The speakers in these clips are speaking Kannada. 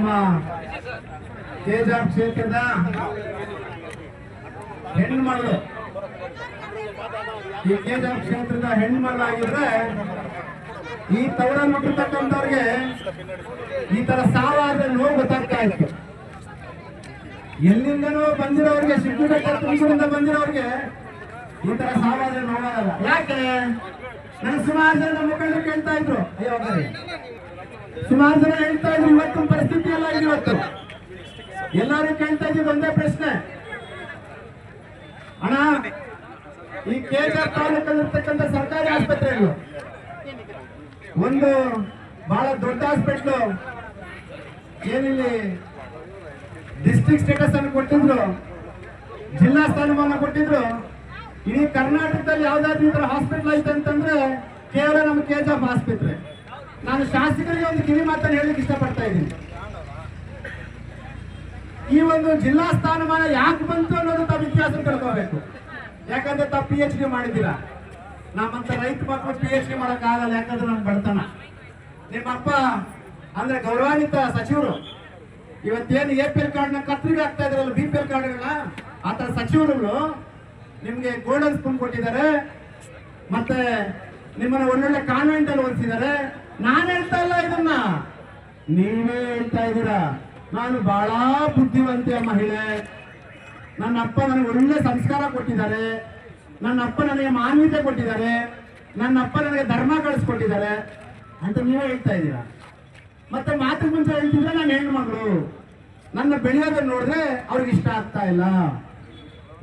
ನಮ್ಮ ಕೆಜಾಪ್ ಕ್ಷೇತ್ರದ ಹೆಣ್ಮಗಳು, ಈ ಕೆಜಾಪ್ ಕ್ಷೇತ್ರದ ಹೆಣ್ಮಗಳಾಗಿದ್ರೆ ಈ ತವರ ಮುಟ್ಟಿರ್ತಕ್ಕಂಥವ್ರಿಗೆ ಈ ತರ ಸಾವಾದ್ರೆ ನೋವು ಗೊತ್ತಾಗ್ತಾ ಇತ್ತು. ಎಲ್ಲಿಂದನೂ ಬಂದಿರೋರಿಗೆ, ಶಿಡ್ಲಘಟ್ಟ ತುಮಕೂರಿಂದ ಬಂದಿರೋರಿಗೆ ಈ ತರ ಸಾವಾದ್ರೆ ನೋವಾಗಲ್ಲ. ಯಾಕೆ? ನನ್ ಸುಮಾರು ಜನ ಮುಖಂಡರು ಕೇಳ್ತಾ ಇದ್ರು, ಅಯ್ಯೋ ಸುಮಾರು ಜನ ಹೇಳ್ತಾ ಇದ್ರು ಇವತ್ತು ಪರಿಸ್ಥಿತಿ ಎಲ್ಲ ಇದೆ. ಇವತ್ತು ಎಲ್ಲರೂ ಕೇಳ್ತಾ ಇದ್ದಿದ್ದು ಒಂದೇ ಪ್ರಶ್ನೆ, ಅಣ್ಣ ಈ ಕೆಜಾಪ್ ತಾಲೂಕಲ್ಲಿರ್ತಕ್ಕಂಥ ಸರ್ಕಾರಿ ಆಸ್ಪತ್ರೆಗಳು ಒಂದು ಬಹಳ ದೊಡ್ಡ ಹಾಸ್ಪಿಟ್ಲು, ಏನಿಲ್ಲಿ ಡಿಸ್ಟ್ರಿಕ್ಟ್ ಸ್ಟೇಟಸ್ ಅನ್ನು ಕೊಟ್ಟಿದ್ರು, ಜಿಲ್ಲಾ ಸ್ಥಾನಮಾನ ಕೊಟ್ಟಿದ್ರು. ಇಡೀ ಕರ್ನಾಟಕದಲ್ಲಿ ಯಾವ್ದಾದ್ರು ಈ ತರ ಹಾಸ್ಪಿಟಲ್ ಐತೆ ಅಂತಂದ್ರೆ ಕೇವಲ ನಮ್ಮ ಕೆಜಾಪ್ ಆಸ್ಪತ್ರೆ. ನಾನು ಶಾಸಕರಿಗೆ ಒಂದು ಕಿವಿ ಮಾತನ್ನು ಹೇಳಲಿಕ್ಕೆ ಇಷ್ಟಪಡ್ತಾ ಇದ್ದೀನಿ. ಈ ಒಂದು ಜಿಲ್ಲಾ ಸ್ಥಾನಮಾನ ಯಾಕೆ ಬಂತು ಅನ್ನೋದು ತಾವು ಇತಿಹಾಸ ತಿಳ್ಕೋಬೇಕು. ಯಾಕಂದ್ರೆ ತಾವು PhD ಮಾಡಿದ್ದೀರಾ. ನಮ್ಮಂತ ರೈತ ಮಕ್ಕಳು PhD ಮಾಡಕ್ ಆಗಲ್ಲ, ಯಾಕಂದ್ರೆ ನಮ್ಗೆ ಬಡತನ. ನಿಮ್ಮಪ್ಪ ಅಂದ್ರೆ ಗೌರವಾನ್ವಿತ ಸಚಿವರು, ಇವತ್ತೇನು APL ಕಾರ್ಡ್ನ ಕತ್ರಿಗೆ ಆಗ್ತಾ ಇದ್ರಲ್ಲ, BPL ಕಾರ್ಡ್ಗಳನ್ನ, ಆತರ ಸಚಿವರುಗಳು ನಿಮ್ಗೆ ಗೋಲ್ಡನ್ ಸ್ಪೂನ್ ಕೊಟ್ಟಿದ್ದಾರೆ, ಮತ್ತೆ ನಿಮ್ಮನ್ನ ಒಳ್ಳೊಳ್ಳೆ ಕಾನ್ವೆಂಟ್ ಅಲ್ಲಿ ಓದಿಸಿದ್ದಾರೆ. ನಾನು ಹೇಳ್ತಾ ಇಲ್ಲ ಇದನ್ನ, ನೀವೇ ಹೇಳ್ತಾ ಇದ್ದೀರಾ. ನಾನು ಬಹಳ ಬುದ್ಧಿವಂತೆಯ ಮಹಿಳೆ, ನನ್ನ ಅಪ್ಪ ನನಗೆ ಒಳ್ಳೆ ಸಂಸ್ಕಾರ ಕೊಟ್ಟಿದ್ದಾರೆ, ನನ್ನ ಅಪ್ಪ ನನಗೆ ಮಾನ್ಯತೆ ಕೊಟ್ಟಿದ್ದಾರೆ, ನನ್ನ ಅಪ್ಪ ನನಗೆ ಧರ್ಮ ಕಳಿಸ್ಕೊಟ್ಟಿದ್ದಾರೆ ಅಂತ ನೀವೇ ಹೇಳ್ತಾ ಇದ್ದೀರಾ. ಮತ್ತೆ ಮಾತು ಮುಂಚೆ ಹೇಳ್ತಿದ್ರೆ ನಾನು ಹೆಣ್ಮಗಳು, ನನ್ನ ಬೆಳೆಯೋದನ್ನು ನೋಡಿದ್ರೆ ಅವ್ರಿಗೆ ಇಷ್ಟ ಆಗ್ತಾ ಇಲ್ಲ.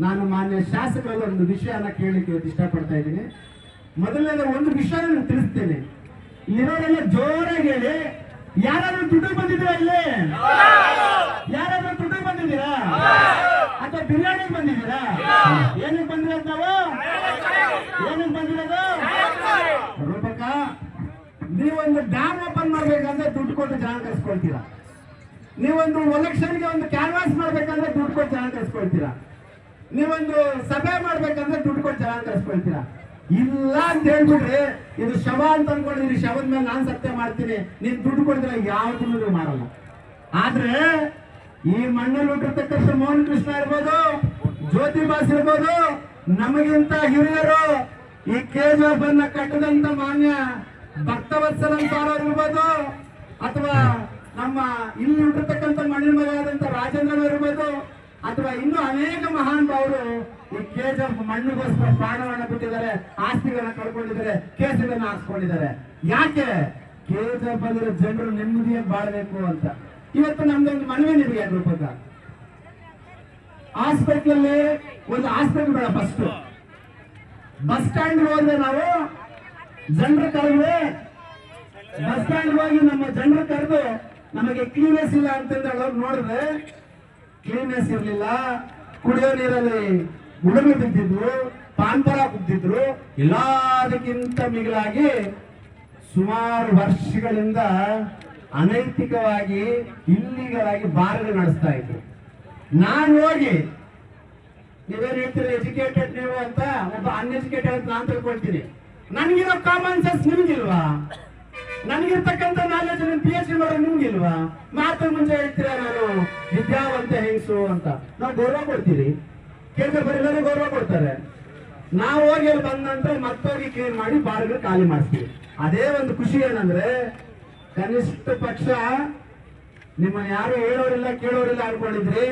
ನಾನು ಮಾನ್ಯ ಶಾಸಕರಲ್ಲಿ ಒಂದು ವಿಷಯನ ಕೇಳಲಿಕ್ಕೆ ಇವತ್ತು ಇಷ್ಟಪಡ್ತಾ ಇದ್ದೀನಿ. ಮೊದಲನೇ ಒಂದು ವಿಷಯ ನಾನು ತಿಳಿಸ್ತೇನೆ. ಇರೋರೆಲ್ಲ ಜೋರಾಗಿ ಹೇಳಿ, ಯಾರಾದ್ರೂ ದುಡ್ಡು ಬಂದಿದ್ದೀರಾ? ಇಲ್ಲಿ ಯಾರಾದ್ರೂ ದುಡ್ಡು ಬಂದಿದ್ದೀರಾ ಅಥವಾ ಬಿರಿಯಾನಿಗೆ ಬಂದಿದ್ದೀರಾ? ಏನಕ್ಕೆ ಬಂದಿರೋದು ನಾವು? ಏನಕ್ಕೆ ಬಂದಿರೋದು? ರೂಪಕ, ನೀವೊಂದು ಡ್ಯಾಮ್ ಓಪನ್ ಮಾಡ್ಬೇಕಂದ್ರೆ ದುಡ್ಡು ಕೊಟ್ಟು ಜನ ಕಳ್ಸ್ಕೊಳ್ತೀರಾ. ನೀವೊಂದು ಎಲೆಕ್ಷನ್ಗೆ ಒಂದು ಕ್ಯಾನ್ವಾಸ್ ಮಾಡ್ಬೇಕಂದ್ರೆ ದುಡ್ಡು ಕೊಟ್ಟು ಜನ ಕಳ್ಸ್ಕೊಳ್ತೀರಾ. ನೀವೊಂದು ಸಭೆ ಮಾಡ್ಬೇಕಂದ್ರೆ ದುಡ್ಡು ಕೊಟ್ಟು ಜನ ಕಳ್ಸ್ಕೊಳ್ತೀರಾ. ಇಲ್ಲ ಅಂತ ಹೇಳ್ಬಿಡ್ರಿ, ಇದು ಶವ ಅಂತ ಅನ್ಕೊಂಡಿದ್ರಿ, ಶವದ ಮೇಲೆ ನಾನು ಸತ್ಯ ಮಾಡ್ತೀನಿ, ನೀನ್ ದುಡ್ಡು ಕೊಡಿದ್ರೆ ಯಾವ್ದು ಮಾಡಲ್ಲ. ಆದ್ರೆ ಈ ಮಣ್ಣಲ್ಲಿ ಹುಟ್ಟಿರ್ತಕ್ಕಂಥ ಮೋಹನ್ ಕೃಷ್ಣ ಇರ್ಬೋದು, ಜ್ಯೋತಿ ಬಾಸ್ ಇರ್ಬೋದು, ನಮಗಿಂತ ಹಿರಿಯರು ಈ ಕೆಜಾಪ್ ಅನ್ನ ಕಟ್ಟದಂತ ಮಾನ್ಯ ಭಕ್ತವತ್ಸಲಂ ಸಾರೋರು ಇರ್ಬೋದು, ಅಥವಾ ನಮ್ಮ ಇಲ್ಲಿ ಹುಟ್ಟಿರ್ತಕ್ಕಂಥ ಮಣ್ಣಿನ ಮಗಾದಂತ ರಾಜೇಂದ್ರ ಇರ್ಬೋದು, ಅಥವಾ ಇನ್ನೂ ಅನೇಕ ಮಹಾನ್ ಭಾವರು ಈ ಕೆಜಾಪ್ ಮಣ್ಣಿಗೋಸ್ಕರ ಪ್ರಾಣವನ್ನ ಬಿಟ್ಟಿದ್ದಾರೆ, ಆಸ್ತಿಗಳನ್ನ ಕಳ್ಕೊಂಡಿದ್ದಾರೆ, ಕೇಸುಗಳನ್ನ ಹಾಕ್ಸ್ಕೊಂಡಿದ್ದಾರೆ. ಯಾಕೆ? ಕೆಜಾಪ್ ಅಲ್ಲಿರೋ ಜನರು ನೆಮ್ಮದಿಯಾಗಿ ಬಾಳ್ಬೇಕು ಅಂತ. ಇವತ್ತು ನಮ್ದೊಂದು ಮನವಿ ನಿಮಗೆ ರೂಪಕ, ಹಾಸ್ಪಿಟಲ್ ಒಂದು ಹಾಸ್ಪಿಟಲ್ ಬೇಡ, ಫಸ್ಟ್ ಬಸ್ ಸ್ಟ್ಯಾಂಡ್ ಹೋದ್ರೆ ನಾವು ಜನರು ಕರೆದ್ರೆ, ಬಸ್ ಸ್ಟ್ಯಾಂಡ್ ಹೋಗಿ ನಮ್ಮ ಜನರು ಕರೆದು ನಮಗೆ ಕ್ಲೀನೆಸ್ ಇಲ್ಲ ಅಂತಂದ್ರೆ ಅವ್ರು ನೋಡಿದ್ರೆ ಕ್ಲೀನೆಸ್ ಇರ್ಲಿಲ್ಲ, ಕುಡಿಯೋ ನೀರಲ್ಲಿ ಉಡುಮೆ ಬಿದ್ದಿದ್ರು, ಪಾನ್ಪರ ಕುದ್ದಿದ್ರು. ಎಲ್ಲದಕ್ಕಿಂತ ಮಿಗಿಲಾಗಿ ಸುಮಾರು ವರ್ಷಗಳಿಂದ ಅನೈತಿಕವಾಗಿ ಇಲ್ಲಿಗಳಾಗಿ ಬಾರ್ಗಳು ನಡೆಸ್ತಾ ಇದ್ರು. ನಾನು ಹೋಗಿ, ನೀವೇನು ಹೇಳ್ತೀರಿ ಎಜುಕೇಟೆಡ್ ನೀವು ಅಂತ, ಒಬ್ಬ ಅನ್ಎಜುಕೇಟೆಡ್ ಅಂತ ನಾನು ತಿಳ್ಕೊಳ್ತೀನಿ. ನನಗಿರೋ ಕಾಮನ್ ಸೆನ್ಸ್ ನಿಮ್ಗಿಲ್ವಾ? ನನಗಿರ್ತಕ್ಕಂಥ ನಾಲೆಜ್ ನಿಮ್ PhD ಮಾಡೋ ನಿಮ್ಗಿಲ್ವಾ? ಮಾತು ಮುಂಚೆ ಹೇಳ್ತೀರಾ ನಾನು ವಿದ್ಯಾವಂತ ಹೆಂಗಸು ಅಂತ. ನಾವು ಗೌರವ ಕೊಡ್ತೀರಿ, ಕೇಂದ್ರ ಬರೀ ಗೌರವ ಕೊಡ್ತಾರೆ. ನಾವು ಹೋಗಿ ಅಲ್ಲಿ ಬಂದ ನಂತರ ಮತ್ತೋಗಿ ಕ್ಲೀನ್ ಮಾಡಿ ಬಾರ್ಗಳು ಖಾಲಿ ಮಾಡಿಸ್ತೀವಿ. ಅದೇ ಒಂದು ಖುಷಿ ಏನಂದ್ರೆ, ಕನಿಷ್ಠ ಪಕ್ಷ ನಿಮ್ಮನ್ನ ಯಾರು ಹೇಳೋರಿಲ್ಲ ಕೇಳೋರಿಲ್ಲ ಅನ್ಕೊಂಡಿದ್ರಿ.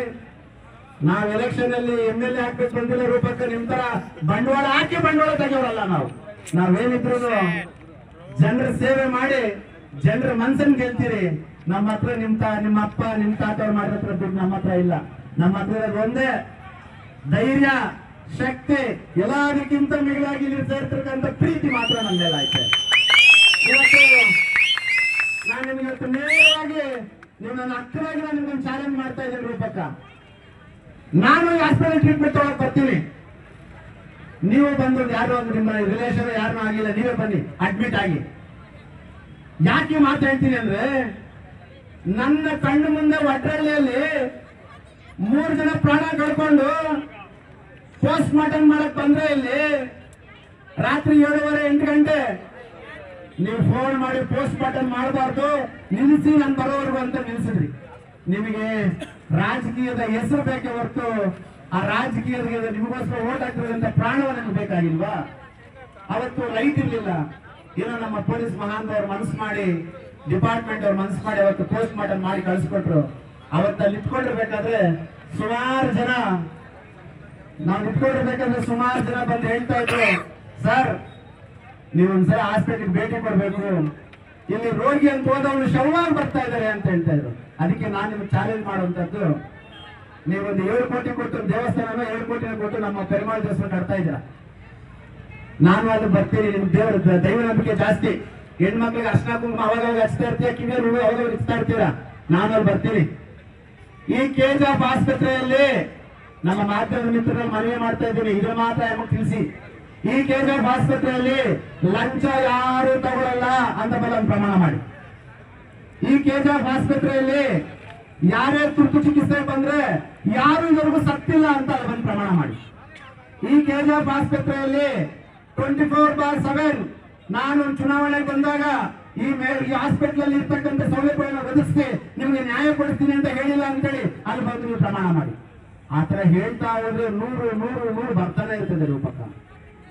ನಾವ್ ಎಲೆಕ್ಷನ್ ಅಲ್ಲಿ MLA ಹಾಕ್ಬೇಕು ಬಂದಿಲ್ಲ ರೂಪಕ್ಕ, ನಿಮ್ ತರ ಬಂಡವಾಳ ಹಾಕಿ ಬಂಡವಾಳ ತೆಗೆಯೋರಲ್ಲ ನಾವು. ನಾವೇನಿದ್ರು ಜನರ ಸೇವೆ ಮಾಡಿ ಜನರ ಮನ್ಸನ್ ಗೆಲ್ತೀರಿ. ನಮ್ಮ ಹತ್ರ ನಿಮ್ಮ ಅಪ್ಪ ನಿಮ್ಮ ತಾತ ಅವ್ರು ಮಾಡಿದ ದುಡ್ಡು ನಮ್ಮ ಹತ್ರ ಇಲ್ಲ. ನಮ್ಮ ಹತ್ರ ಒಂದೇ ಧೈರ್ಯ, ಶಕ್ತಿ, ಎಲ್ಲದಕ್ಕಿಂತ ಮಿಗಿಲಾಗಿ ಇಲ್ಲಿ ಸೇರ್ತಕ್ಕಂಥ ಪ್ರೀತಿ ಮಾತ್ರ ನಮ್ಮ ಮೇಲೆ ಐತೆ. ಇವತ್ತು ನಾನು ನಿಮ್ಗೆ ನೇರವಾಗಿ ನೀವು ನನ್ನ ಅಕ್ಕರಾಗಿ ನಾನು ನಿಮ್ಗೊಂದು ಚಾಲೆಂಜ್ ಮಾಡ್ತಾ ಇದ್ದೀನಿ ರೂಪಕ್ಕ. ನಾನು ಹಾಸ್ಪಿಟಲ್ ಟ್ರೀಟ್ಮೆಂಟ್ ತಗೊಳಕ್ ಬರ್ತೀನಿ, ನೀವು ಬಂದು ಯಾರು ಒಂದು ನಿಮ್ಮ ರಿಲೇಷನ್ ಯಾರು ಆಗಿಲ್ಲ, ನೀವೇ ಬನ್ನಿ ಅಡ್ಮಿಟ್ ಆಗಿ. ಯಾಕೆ ಮಾತು ಹೇಳ್ತೀನಿ ಅಂದ್ರೆ, ನನ್ನ ಕಣ್ಣು ಮುಂದೆ ಒಡ್ರಳ್ಳಿಯಲ್ಲಿ 3 ಜನ ಪ್ರಾಣ ಕಳ್ಕೊಂಡು ಪೋಸ್ಟ್ ಮಾರ್ಟಮ್ ಮಾಡಕ್ ಬಂದ್ರೆ ಇಲ್ಲಿ ರಾತ್ರಿ 7:30-8 ಗಂಟೆ ನೀವು ಫೋನ್ ಮಾಡಿ ಪೋಸ್ಟ್ ಮಾರ್ಟಮ್ ಮಾಡಬಾರ್ದು, ನಿಲ್ಲಿಸಿ ನಾನು ಬರೋವರೆಗೂ ಅಂತ ನಿಲ್ಸಿದ್ರಿ. ನಿಮಗೆ ರಾಜಕೀಯದ ಹೆಸರು ಬೇಕೇ ಹೊರತು ಆ ರಾಜಕೀಯದ ನಿಮಗೋಸ್ಕರ ಓಟ್ ಹಾಕಿರೋದ್ರಿಂದ ಪ್ರಾಣವ ನಿಮ್ಗೆ ಬೇಕಾಗಿಲ್ವಾ? ಅವತ್ತು ಲೈಟ್ ಇರ್ಲಿಲ್ಲ, ಏನೋ ನಮ್ಮ ಪೊಲೀಸ್ ಮಹಾಂದವ್ರು ಮನಸ್ಸು ಮಾಡಿ, ಡಿಪಾರ್ಟ್ಮೆಂಟ್ ಅವ್ರು ಮನಸ್ಸು ಮಾಡಿ ಅವತ್ತು ಪೋಸ್ಟ್ ಮಾರ್ಟಮ್ ಮಾಡಿ ಕಳಿಸ್ಕೊಟ್ರು. ಅವತ್ತಲ್ಲಿ ನಿಂತ್ಕೊಂಡಿರ್ಬೇಕಾದ್ರೆ ಸುಮಾರು ಜನ, ನಾವು ನಿಂತ್ಕೊಂಡಿರ್ಬೇಕಾದ್ರೆ ಸುಮಾರು ಜನ ಬಂದು ಹೇಳ್ತಾ ಇದ್ರು, ಸರ್ ನೀವೊಂದ್ಸಲ ಹಾಸ್ಪಿಟಲ್ ಭೇಟಿ ಕೊಡ್ಬೇಕು, ಇಲ್ಲಿ ರೋಗಿ ಅಂತ ಹೋದವನು ಶವವಾಗಿ ಬರ್ತಾ ಇದ್ದಾರೆ ಅಂತ ಹೇಳ್ತಾ ಇದ್ರು. ಅದಕ್ಕೆ ನಾನು ನಿಮ್ಗೆ ಚಾಲೆಂಜ್ ಮಾಡುವಂತದ್ದು, ನೀವೊಂದು 7 ಕೋಟಿ ಕೊಟ್ಟು ದೇವಸ್ಥಾನ 7 ಕೋಟಿ ಕೊಟ್ಟು ನಮ್ಮ ಪೆರುಮಾಳ್ ದೇವಸ್ಥಾನ ಕಟ್ತಾ ಇದ್ದೀರಾ, ನಾನು ಅಲ್ಲಿ ಬರ್ತೀನಿ. ನಿಮ್ ದೈವ ನಂಬಿಕೆ ಜಾಸ್ತಿ, ಹೆಣ್ಮಕ್ಳಿಗೆ ಅರ್ಶನ ಕುಂಕುಮ ಅವಾಗ ಹಚ್ತಾ ಇರ್ತೀಯ, ಕಿವಿಯಲ್ಲಿ ಹೂವು ಅವಾಗ ಇಚ್ತಾ ಇರ್ತೀರಾ, ನಾನು ಅಲ್ಲಿ ಬರ್ತೀನಿ. ಈ KGF ಆಸ್ಪತ್ರೆಯಲ್ಲಿ ನಮ್ಮ ಮಾಧ್ಯಮದ ಮಿತ್ರರಲ್ಲಿ ಮನವಿ ಮಾಡ್ತಾ ಇದ್ದೀನಿ, ಇದ್ರ ಮಾತ್ರ ನಮಗೆ ತಿಳಿಸಿ. ಈ KGF ಆಸ್ಪತ್ರೆಯಲ್ಲಿ ಲಂಚ ಯಾರು ತಗೊಳ್ಳಲ್ಲ ಅಂತ ಒಂದು ಪ್ರಮಾಣ ಮಾಡಿ. ಈ KGF ಆಸ್ಪತ್ರೆಯಲ್ಲಿ ಯಾರೇ ತುರ್ತು ಚಿಕಿತ್ಸೆ ಬಂದ್ರೆ ಯಾರು ಇದುವರೆಗೂ ಸತ್ತಿಲ್ಲ ಅಂತ ಒಂದು ಪ್ರಮಾಣ ಮಾಡಿ. ಈ KGF ಆಸ್ಪತ್ರೆಯಲ್ಲಿ 24/7 ನಾನು ಚುನಾವಣೆಗೆ ಬಂದಾಗ ಈ ಹಾಸ್ಪಿಟಲ್ ಅಲ್ಲಿ ಇರ್ತಕ್ಕಂಥ ಸೌಲಭ್ಯಗಳನ್ನು ಒದಗಿಸಿ ನಿಮಗೆ ನ್ಯಾಯ ಕೊಡಿಸ್ತೀನಿ ಅಂತ ಹೇಳಿಲ್ಲ ಅಂತೇಳಿ ಅಲ್ಲಿ ಬಂದು ನೀವು ಪ್ರಮಾಣ ಮಾಡಿ. ಆತರ ಹೇಳ್ತಾ ಹೋದ್ರೆ 100 ಬರ್ತಾನೆ ಇರ್ತದೆ ರೂಪಕ.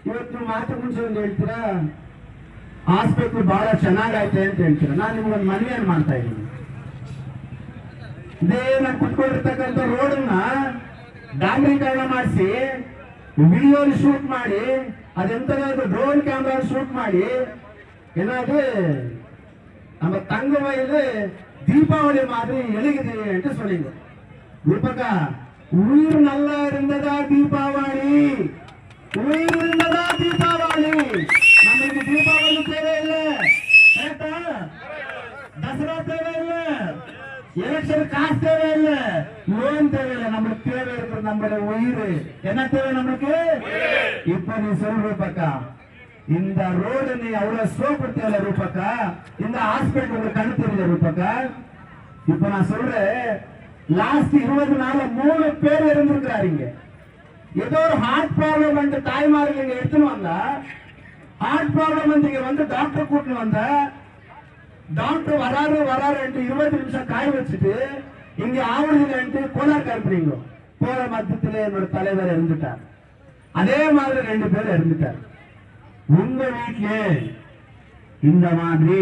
ಇವತ್ತು ಮಾತು ಮುಂಚೆ ಒಂದು ಹೇಳ್ತೀರಾ ಹಾಸ್ಪಿಟಲ್ ಬಹಳ ಚೆನ್ನಾಗೈತೆ ಅಂತ ಹೇಳ್ತೀರಾ, ನಾನು ನಿಮ್ಗೊಂದು ಮನವಿಯನ್ನು ಮಾಡ್ತಾ ಇದ್ದೀನಿ. ಇದೇ ನಾನು ಕುತ್ಕೊಂಡಿರ್ತಕ್ಕಂಥ ರೋಡನ್ನ ಡಾಂಬರೀಕರಣ ಮಾಡಿಸಿ ವಿಡಿಯೋ ಶೂಟ್ ಮಾಡಿ, ಅದೆಂತದಾದ್ರು ಡ್ರೋನ್ ಕ್ಯಾಮ್ರಾ ಶೂಟ್ ಮಾಡಿ, ಏನಾದ್ರು நம்ம தங்க வயது தீபாவளி மாதிரி எழுகுது என்று சொன்னீங்க. ரூபகா உயிர் நல்லா இருந்ததா தீபாவளி, உயிர் இருந்ததா தீபாவளி. நமக்கு தீபாவளி தேவையில்லை, தசரா தேவையில்லை, எலெக்ஷன் காசு தேவையில்லை, லோன் தேவையில்லை. நம்மளுக்கு தேவை இருக்கிறது நம்மளோட உயிர். என்ன தேவை நமக்கு? இப்ப நீ சொல் ரூபக்கா, இந்த ரோடு நீ அவ்வளவு ஸ்லோ கொடுத்தல ரூபக்கா, இந்த ஹாஸ்பிட்டல் உங்களுக்கு கண்ணு தெரியல ரூபக்கா. இப்ப நான் சொல்றேன், லாஸ்ட் 20 நாள்ல 3 பேர் இறந்திருக்கிறாங்க. ஏதோ ஒரு ஹார்ட் ப்ராப்ளம் வந்து தாய்மார்கள் இங்க எடுத்துன்னு வந்தா, ஹார்ட் ப்ராப்ளம் வந்து இங்க வந்து டாக்டர் கூட்டின்னு வந்த டாக்டர் வராரு 20 நிமிஷம் காய வச்சுட்டு இங்க ஆவணம் கோலார் கருப்புறீங்க. போற மத்தியத்துல என்னோட தலைவர் இறந்துட்டார். அதே மாதிரி 2 பேர் இறந்துட்டார். உங்க வீட்டுல இந்த மாதிரி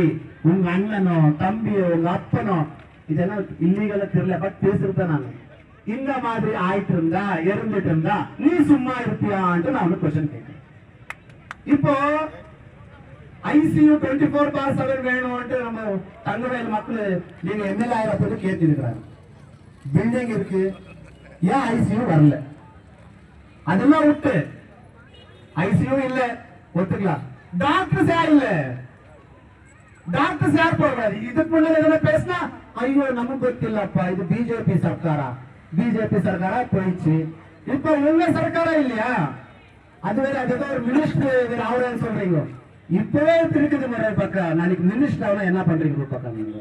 உங்க அண்ணனோ தம்பியோ உங்க அப்பனோ இதெல்லாம் இல்லீகலா தெரியல, பட் பேசிருக்கேன் நான். இந்த மாதிரி ஆயிட்டு இருந்தா இறந்துட்டு இருந்தா நீ சும்மா இருப்பியான்ட்டு நான் ஒரு क्वेश्चन கேட்கிறேன். இப்போ ICU 24/7 வேணும்ட்டு நம்ம தங்கவேல் மக்கள் நீங்க MLA ஆயிரப்போது கேட்டிருக்கிறாங்க. பில்டிங் இருக்கு, ஏன் ICU வரல? அதெல்லாம் விட்டு ICU இல்ல ஒத்துக்கலாம், டாக்டர்ஸ் யார் இல்ல, டாக்டர்ஸ் யார் போடுறாரு? இதுக்கு முன்னாடி எதனா பேசினா ஐயோ நமக்கு ಗೊತ್ತಿಲ್ಲಪ್ಪ இது பிஜேபி சர்க்காரா போயிடுச்சு. இப்ப உங்க சர்க்காரா இல்லையா? அது வேற, அதுதான் ஒரு மினிஸ்டர் அவரேன்னு சொல்றீங்க. இப்பவே இருக்குது முறை பக்கா. நாளைக்கு மினிஸ்டர் ஆகணும் என்ன பண்றீங்க பக்கா? நீங்க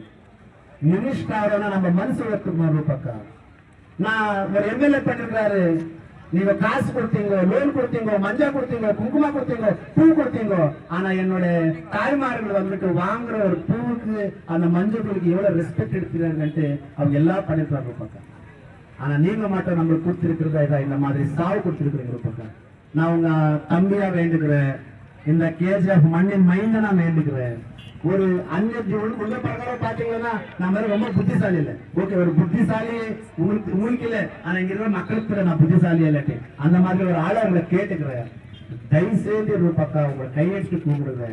மினிஸ்டர் ஆகணும்னா நம்ம மனசு வைக்கணும் பக்கா. நான் ஒரு MLA பண்ணிருக்காரு, நீங்க காசு கொடுத்தீங்க, லோன் கொடுத்தீங்க, மஞ்சள் கொடுத்தீங்க, குங்குமம் கொடுத்தீங்க, பூ கொடுத்தீங்க. ஆனா என்னோட தாய்மார்கள் வந்துட்டு வாங்குற ஒரு பூவுக்கு அந்த மஞ்சளுக்கு எவ்வளவு ரெஸ்பெக்ட் எடுத்துறாங்கன்ட்டு அவங்க எல்லாம் பண்ணிருக்காங்க பக்கா. ஆனா நீங்க மட்டும் நம்மளுக்கு கொடுத்திருக்கிறதா இந்த மாதிரி சாவு கொடுத்திருக்கிறீங்க பக்கா. நான் உங்க தம்பியா வேண்டுகிறேன், இந்த KGF மண்ணின் மைந்த நான் வேண்டுகிறேன். ஒரு உள்ள பிரகாரம் பாத்தீங்கன்னா நம்ம ரொம்ப புத்திசாலி இல்ல. ஓகே, ஒரு புத்திசாலி உங்களுக்கு இல்ல, ஆனா இங்க இருக்கிற மக்களுக்கு நான் புத்திசாலி இல்லாட்டி அந்த மாதிரி ஒரு ஆளை உங்களை கேட்டுக்கிறேன். தயவு செய்து ஒரு பக்கா உங்களை கையெழுத்து கூப்பிடுங்க.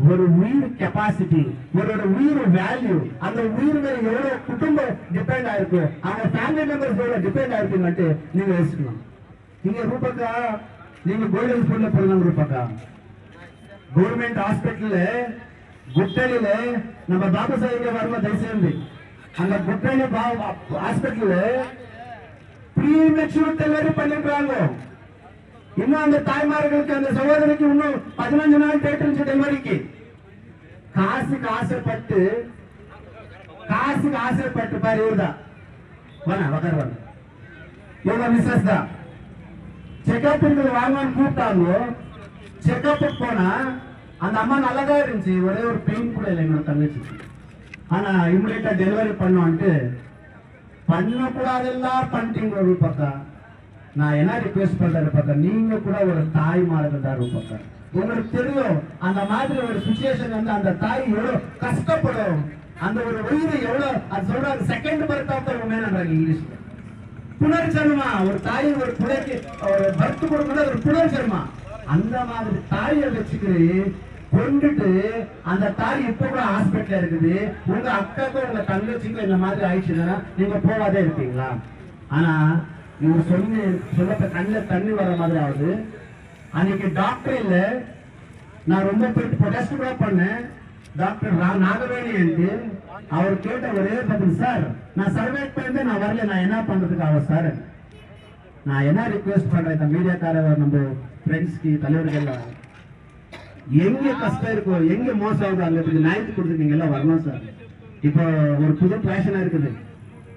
ஒரு உயிர் கெப்பாசிட்டி, ஒரு உயிர் வேல்யூ, அந்த உயிர் மேல எவ்வளவு குடும்பம் டிபெண்ட் ஆயிருக்கு, அவங்க ஃபேமிலி மெம்பர்ஸ் எவ்வளவு டிபெண்ட் ஆயிருக்குன்னு நீங்க யோசிக்கணும். நீங்க ரூபக்கா நீங்க கோல்டன் ஸ்கூல்ல போடலாம் ரூபக்கா. கவர்மெண்ட் ஹாஸ்பிட்டல் குட்டலில நம்ம பாபா சாஹிப் வர்ம தயவுசெய்து அந்த குட்டலி ஹாஸ்பிட்டல் ப்ரீமெச்சூர் டெலிவரி பண்ணிருக்காங்க. இன்னும் அந்த தாய்மார்களுக்கு அந்த சகோதரிக்கு இன்னும் 15 நாள் டேட் இருந்துச்சு டெலிவரிக்கு. காசுக்கு ஆசைப்பட்டு பாரு இவர்தான் வகர்வாங்க, இவங்க மிஸ்ஸஸ் தான். செக்அப் வாங்கன்னு கூப்பிட்டாங்க. செக்அப் போனா அந்த அம்மா நல்லாதான் இருந்துச்சு, ஒரே ஒரு பெயின் கூட இல்லை என்னோட தங்கச்சி. ஆனா இமிடியேட்டா டெலிவரி பண்ணுவான்ட்டு பண்ண கூடாதெல்லாம் பண்ணிட்டீங்க ரூபக்கா. நான் என்ன ரிக்வெஸ்ட் பண்றேன் ரூபக்கா, நீங்க கூட ஒரு தாய் மாதிரி தான் ரூபக்கா. உங்களுக்கு தெரியும் அந்த மாதிரி ஒரு சுச்சுவேஷன் வந்து அந்த தாய் எவ்வளவு கஷ்டப்படும், அந்த ஒரு உயிரை எவ்வளவு, அது சொல்றாங்க second birth of the woman இங்கிலீஷ்ல. புனர்ஜன்மா, ஒரு தாய் ஒரு பிள்ளைக்கு ஒரு பர்த் கொடுக்கணும், ஒரு புனர்ஜன்மா. அந்த மாதிரி தாயை வச்சுக்கிட்டு கொண்டுட்டு அந்த தாய் இப்ப கூட ஹாஸ்பிட்டல் இருக்குது. உங்க அக்காக்கும் உங்க தங்கச்சிக்கும் இந்த மாதிரி ஆயிடுச்சுன்னா நீங்க போவாதே இருப்பீங்களா? ஆனா நீங்க சொல்லப்ப கண்ணுல தண்ணி வர மாதிரி ஆகுது. அன்னைக்கு டாக்டர் இல்ல, நான் ரொம்ப போயிட்டு டெஸ்ட் கூட பண்ணேன். டாக்டர் நாகவேணி என்று அவர் கேட்ட ஒரே பதில், சார் நான் சர்வைட் பண்ணிட்டு நான் வரல, நான் என்ன பண்றதுக்காக சார்? நான் என்ன ரிக்வெஸ்ட் பண்றேன் இந்த மீடியாக்காரர் நம்ம ஃப்ரெண்ட்ஸ்க்கு தலைவர்கள், எங்க கஷ்டம் இருக்கோ எங்க மோசம் ஆகுது அங்க நியாயத்து கொடுத்து நீங்க எல்லாம் வரணும் சார். இப்போ ஒரு புது பேஷனா இருக்குது,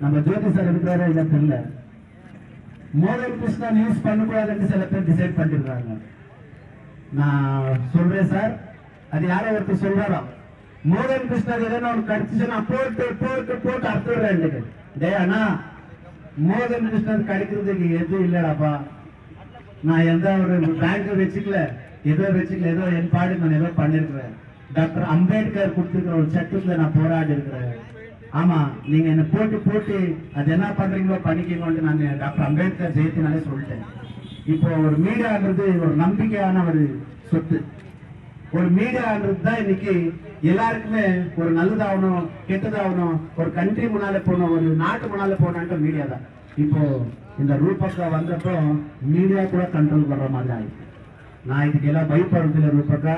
நம்ம ஜோதி சார் இருக்கிறாரா இல்ல தெரியல, மோதல் கிருஷ்ணா நியூஸ் பண்ணக்கூடாதுன்னு சில பேர் டிசைட் பண்ணிருக்காங்க. நான் சொல்றேன் சார், அது யாரோ ஒருத்தர் சொல்றாராம், மோதல் கிருஷ்ணா எதனா ஒன்று கடிச்சுன்னா போட்டு போட்டு போட்டு அறுத்துடுறேன். டே அண்ணா, மோதல் கிருஷ்ணா கடிக்கிறதுக்கு எதுவும் இல்லடாப்பா. நான் எந்த ஒரு பேங்க் வச்சுக்கல, ஏதோ என் பாடு நான் ஏதோ பண்ணிருக்கிறேன். டாக்டர் அம்பேத்கர் கொடுத்துருக்கிற ஒரு சட்டத்துல நான் போராடி இருக்கிறேன். ஆமா, நீங்க என்ன போட்டு போட்டு அது என்ன பண்றீங்களோ பண்ணிக்கீங்கன்னு நான் டாக்டர் அம்பேத்கர் ஜெயத்தினாலே சொல்லிட்டேன். இப்போ ஒரு மீடியான்றது ஒரு நம்பிக்கையான ஒரு சொத்து. ஒரு மீடியான்றது தான் இன்னைக்கு எல்லாருக்குமே ஒரு நல்லதாகணும் கெட்டதாகணும், ஒரு கண்ட்ரி முன்னால போகணும், ஒரு நாட்டு முன்னால போகணுன்ற மீடியா தான். இப்போ இந்த ரூபக்கா வந்தப்போ மீடியா கூட கண்ட்ரோல் பண்ற மாதிரி ஆயிடுச்சு. நான் இதுக்கு எல்லாம் பயப்படுறதுல ரூபக்கா,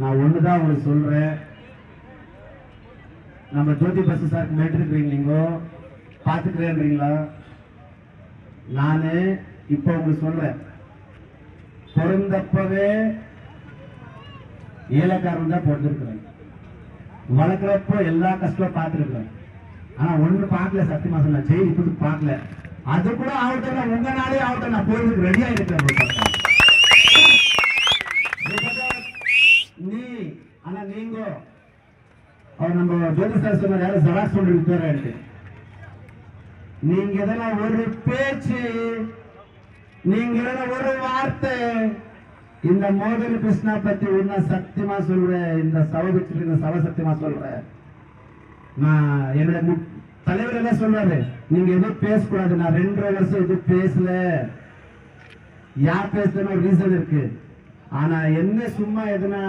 நான் ஒண்ணுதான் உங்களுக்கு சொல்றேன், நம்ம ஜோதி பஸ் சாருக்கு மேட்டிருக்கிறீங்க, நீங்க பாத்துக்கிறேன்றீங்களா? நானு இப்ப உங்களுக்கு சொல்றேன், பிறந்தப்பவே ஏலக்காரன் தான் போட்டிருக்கிறேன், வளர்க்கிறப்போ எல்லா கஷ்டம் பார்த்துருக்கிறேன். ஆனா ஒண்ணு பார்க்கல, சத்தியமா சொல்ல ஜெயில் இப்படி பார்க்கல. அது கூட ஆகட்டும், உங்க நாளே ஆகட்டும், நான் போறதுக்கு ரெடியா இருக்கிறேன். நீ ஆனா நீங்க அவர் நம்ம ஜோதி சார் சொன்ன யாரும் ஜெராக்ஸ் கொண்டு விட்டுறாரு. நீங்க எதனா ஒரு பேச்சு, நீங்க எதனா ஒரு வார்த்தை இந்த மோதல் கிருஷ்ணா பத்தி உன்ன சத்தியமா சொல்றேன், இந்த சவபட்சத்துக்கு இந்த சவ சத்தியமா சொல்றேன். நான் என்னோட தலைவர் என்ன சொல்றாரு, நீங்க எதுவும் பேசக்கூடாது. நான் 2.5 வருஷம் எதுவும் பேசல. யார் பேசணும் ஒரு ரீசன் இருக்கு. ஆனா என்ன சும்மா எதுனா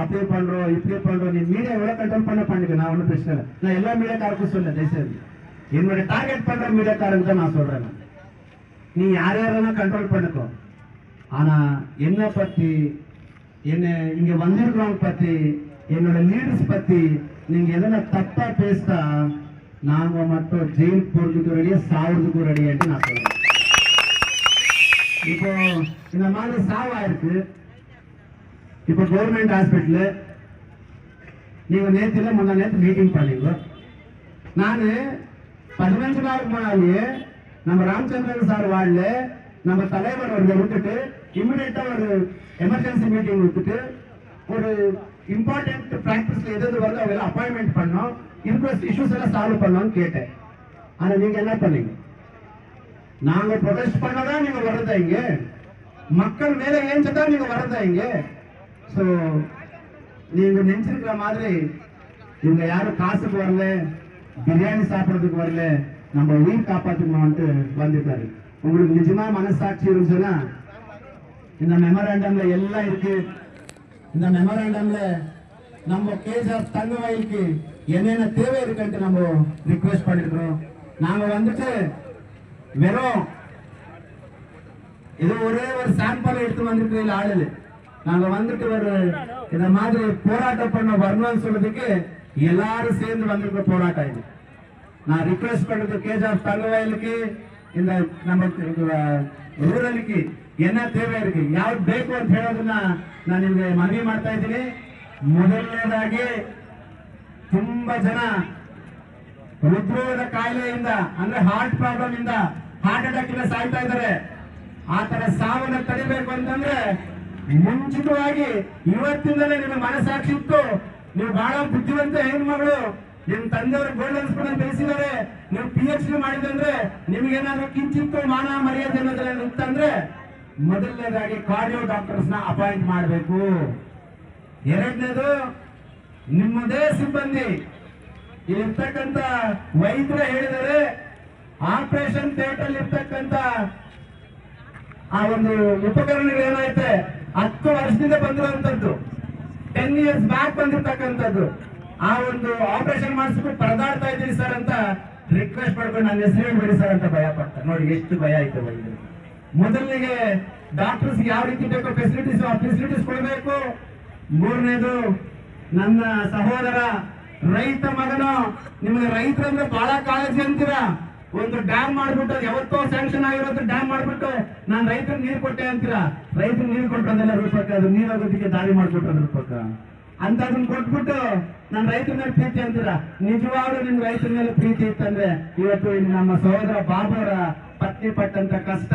அப்படியே பண்றோம் இப்படியே பண்றோம், நீ மீடியா எவ்வளவு கண்ட்ரோல் பண்ணிக்க, நான் ஒன்னும் பிரச்சனை இல்லை. நான் எல்லா மீடியாக்காருக்கும் சொல்ல தயவுசெய்து என்னோட டார்கெட் பண்ற மீடியாக்காரங்க தான் நான் சொல்றேன். நீ யார் யாரெல்லாம் கண்ட்ரோல் பண்ணிக்கோ. ஆனா என்ன பத்தி, என்ன இங்க வந்திருக்கிறவங்க பத்தி, என்னோட லீடர்ஸ் பத்தி நீங்க எதனா தப்பா பேசிட்டா நாங்க மட்டும் ஜெயில் போறதுக்கு ரெடியா சாவுறதுக்கு ரெடியாட்டு நான் சொல்றேன். இப்போ இந்த மாதிரி சாவாயிருக்கு. இப்போ கவர்மெண்ட் ஹாஸ்பிட்டல் நீங்க நேற்று முன்னா நேற்று மீட்டிங் பண்ணீங்க. நானு 15 நாளுக்கு முன்னாலேயே நம்ம ராமச்சந்திரன் சார் வார்டுல நம்ம தலைவர் ஒரு விட்டுட்டு இமிடியேட்டா ஒரு எமர்ஜென்சி மீட்டிங் விட்டுட்டு ஒரு இம்பார்ட்டன்ட் பிராக்டிஸ்ல எது வருது அவங்க அப்பாயின்மெண்ட் பண்ணோம், இருக்கிற இஷ்யூஸ் எல்லாம் சால்வ் பண்ணோம்னு கேட்டேன். ஆனா நீங்க என்ன பண்ணீங்க? நாங்க ப்ரொடெஸ்ட் பண்ணதான் நீங்க வர்றதா இங்க, மக்கள் மேல ஏஞ்சதான் நீங்க வர்றதா இங்க. சோ நீங்க நினைச்சிருக்கிற மாதிரி இவங்க யாரும் காசுக்கு வரல, பிரியாணி சாப்பிடறதுக்கு வரல, நம்ம உயிர் காப்பாற்றணும்ட்டு வந்துட்டாரு. உங்களுக்கு நிஜமா மனசாட்சி இருந்துச்சுன்னா இந்த மெமராண்டம்ல எல்லாம் இருக்கு. இந்த மெமராண்டம்ல நம்ம கேஜிஆர் தங்கவயலுக்கு என்னென்ன தேவை இருக்குன்ட்டு நம்ம ரிக்வெஸ்ட் பண்ணிருக்கிறோம். நாங்க வந்துட்டு வெறும் ஏதோ ஒரே ஒரு சாம்பிள் எடுத்து வந்திருக்கிற ஆளு, நாங்க வந்துட்டு ஒரு இந்த மாதிரி போராட்டம் பண்ண வரணும்னு சொல்றதுக்கு எல்லாரும் சேர்ந்து வந்திருக்கிற போராட்டம் இது. நான் ரிக்வெஸ்ட் பண்றது கேஜிஆர் தங்கவயலுக்கு, இந்த ನಮ್ಮ ರೂರಲ್ಗೆ ಏನ ತೇವೆ ಇருக்கு ಯಾವ್ದು ಬೇಕು ಅಂತ ಹೇಳೋದನ್ನ ನಾನು ನಿಮಗೆ ಮನವಿ ಮಾಡ್ತಾ ಇದ್ದೀನಿ. ಮೊದಲನೇದಾಗಿ ತುಂಬಾ ಜನ ಹೃದ್ರೋಗದ ಕಾಯಿಲೆಯಿಂದ ಅಂದ್ರೆ ಹಾರ್ಟ್ ಪ್ರಾಬ್ಲಮ್ ಇಂದ ಹಾರ್ಟ್ ಅಟ್ಯಾಕ್ ಇಂದ ಸಾಯ್ತಾ ಇದ್ದಾರೆ. ಆ ತರ ಸಾವನ್ನ ತಡಿಬೇಕು ಅಂತಂದ್ರೆ ಮುಂಚಿತವಾಗಿ ಇವತ್ತಿಂದಲೇ ನಿಮ್ಮ ಮನಸ್ಸಾಕ್ಷಿ ಇತ್ತು, ನೀವು ಬಹಳ ಬುದ್ಧಿವಂತ ಹೆಣ್ಮಗಳು, ನಿಮ್ ತಂದೆಯವರು ಗೋಲ್ಡನ್ ಸ್ಪೂನ್ ಬೆಳೆಸಿದ್ದಾರೆ. ನೀವು PhD ಮಾಡಿದಂದ್ರೆ ನಿಮ್ಗೇನಾದ್ರೂ ಕಿಂಚಿತ್ತು ಮಾನ ಮರ್ಯಾದೆ ಅನ್ನೋದ್ರಲ್ಲಿ ಇತ್ತಂದ್ರೆ ಮೊದಲನೇದಾಗಿ ಕಾರ್ಡಿಯೋ ಡಾಕ್ಟರ್ಸ್ ನ ಅಪಾಯಿಂಟ್ ಮಾಡಬೇಕು. ಎರಡನೇದು ನಿಮ್ಮದೇ ಸಿಬ್ಬಂದಿ ಇಲ್ಲಿರ್ತಕ್ಕಂಥ ವೈದ್ಯರು ಹೇಳಿದರೆ ಆಪರೇಷನ್ ಥಿಯೇಟರ್ ಇರ್ತಕ್ಕಂಥ ಆ ಒಂದು ಉಪಕರಣಗಳು ಏನೈತೆ 10 ವರ್ಷದಿಂದ ಬಂದಿರುವಂತದ್ದು, 10 years ಬ್ಯಾಕ್ ಬಂದಿರ್ತಕ್ಕಂಥದ್ದು. ಆ ಒಂದು ಆಪರೇಷನ್ ಮಾಡಿಸ್ಬಿಟ್ಟು ಪರದಾಡ್ತಾ ಇದ್ದೀರಿ ಸರ್ ಅಂತ ರಿಕ್ವೆಸ್ಟ್ ಮಾಡ್ಕೊಂಡು ನನ್ನ ಹೆಸರು ಹೇಳ್ಬೇಡಿ ಸರ್ ಅಂತ ಭಯ ಪಡ್ತಾರೆ. ನೋಡಿ ಎಷ್ಟು ಭಯ ಆಯ್ತು ವೈದ್ಯರು. ಮೊದಲಿಗೆ ಡಾಕ್ಟರ್ಸ್ ಯಾವ ರೀತಿ ಬೇಕೋ ಫೆಸಿಲಿಟೀಸ್ ಕೊಡಬೇಕು. ಮೂರನೇದು ನನ್ನ ಸಹೋದರ ರೈತ ಮಗನು, ನಿಮಗೆ ರೈತರಂದ್ರೆ ಬಹಳ ಕಾಳಜಿ ಅಂತೀರಾ. ಒಂದು ಡ್ಯಾಮ್ ಮಾಡ್ಬಿಟ್ಟು ಯಾವತ್ತೋ ಸ್ಯಾಂಕ್ಷನ್ ಆಗಿರೋದು ಡ್ಯಾಮ್ ಮಾಡ್ಬಿಟ್ಟು ನಾನು ರೈತರಿಗೆ ನೀರು ಕೊಟ್ಟೆ ಅಂತೀರಾ. ರೈತರಿಗೆ ನೀರು ಕೊಟ್ಟದೆಲ್ಲ ರೂಪಕ್ಕೆ ಅದು ನೀರು ಹೋಗೋದಕ್ಕೆ ದಾರಿ ಮಾಡ್ಕೊಟ್ಟದ ರೂಪಕ್ಕ ಅಂತ ಅದನ್ನ ಕೊಟ್ಬಿಟ್ಟು ನನ್ನ ರೈತರ ಮೇಲೆ ಪ್ರೀತಿ ಅಂತೀರಾ. ನಿಜವಾಗ್ಲೂ ನಿಮ್ ರೈತರ ಮೇಲೆ ಪ್ರೀತಿ ಇತ್ತಂದ್ರೆ ಇವತ್ತು ಇಲ್ಲಿ ನಮ್ಮ ಸಹೋದರ ಬಾಬುವರ ಪತ್ನಿ ಪಟ್ಟಂತ ಕಷ್ಟ,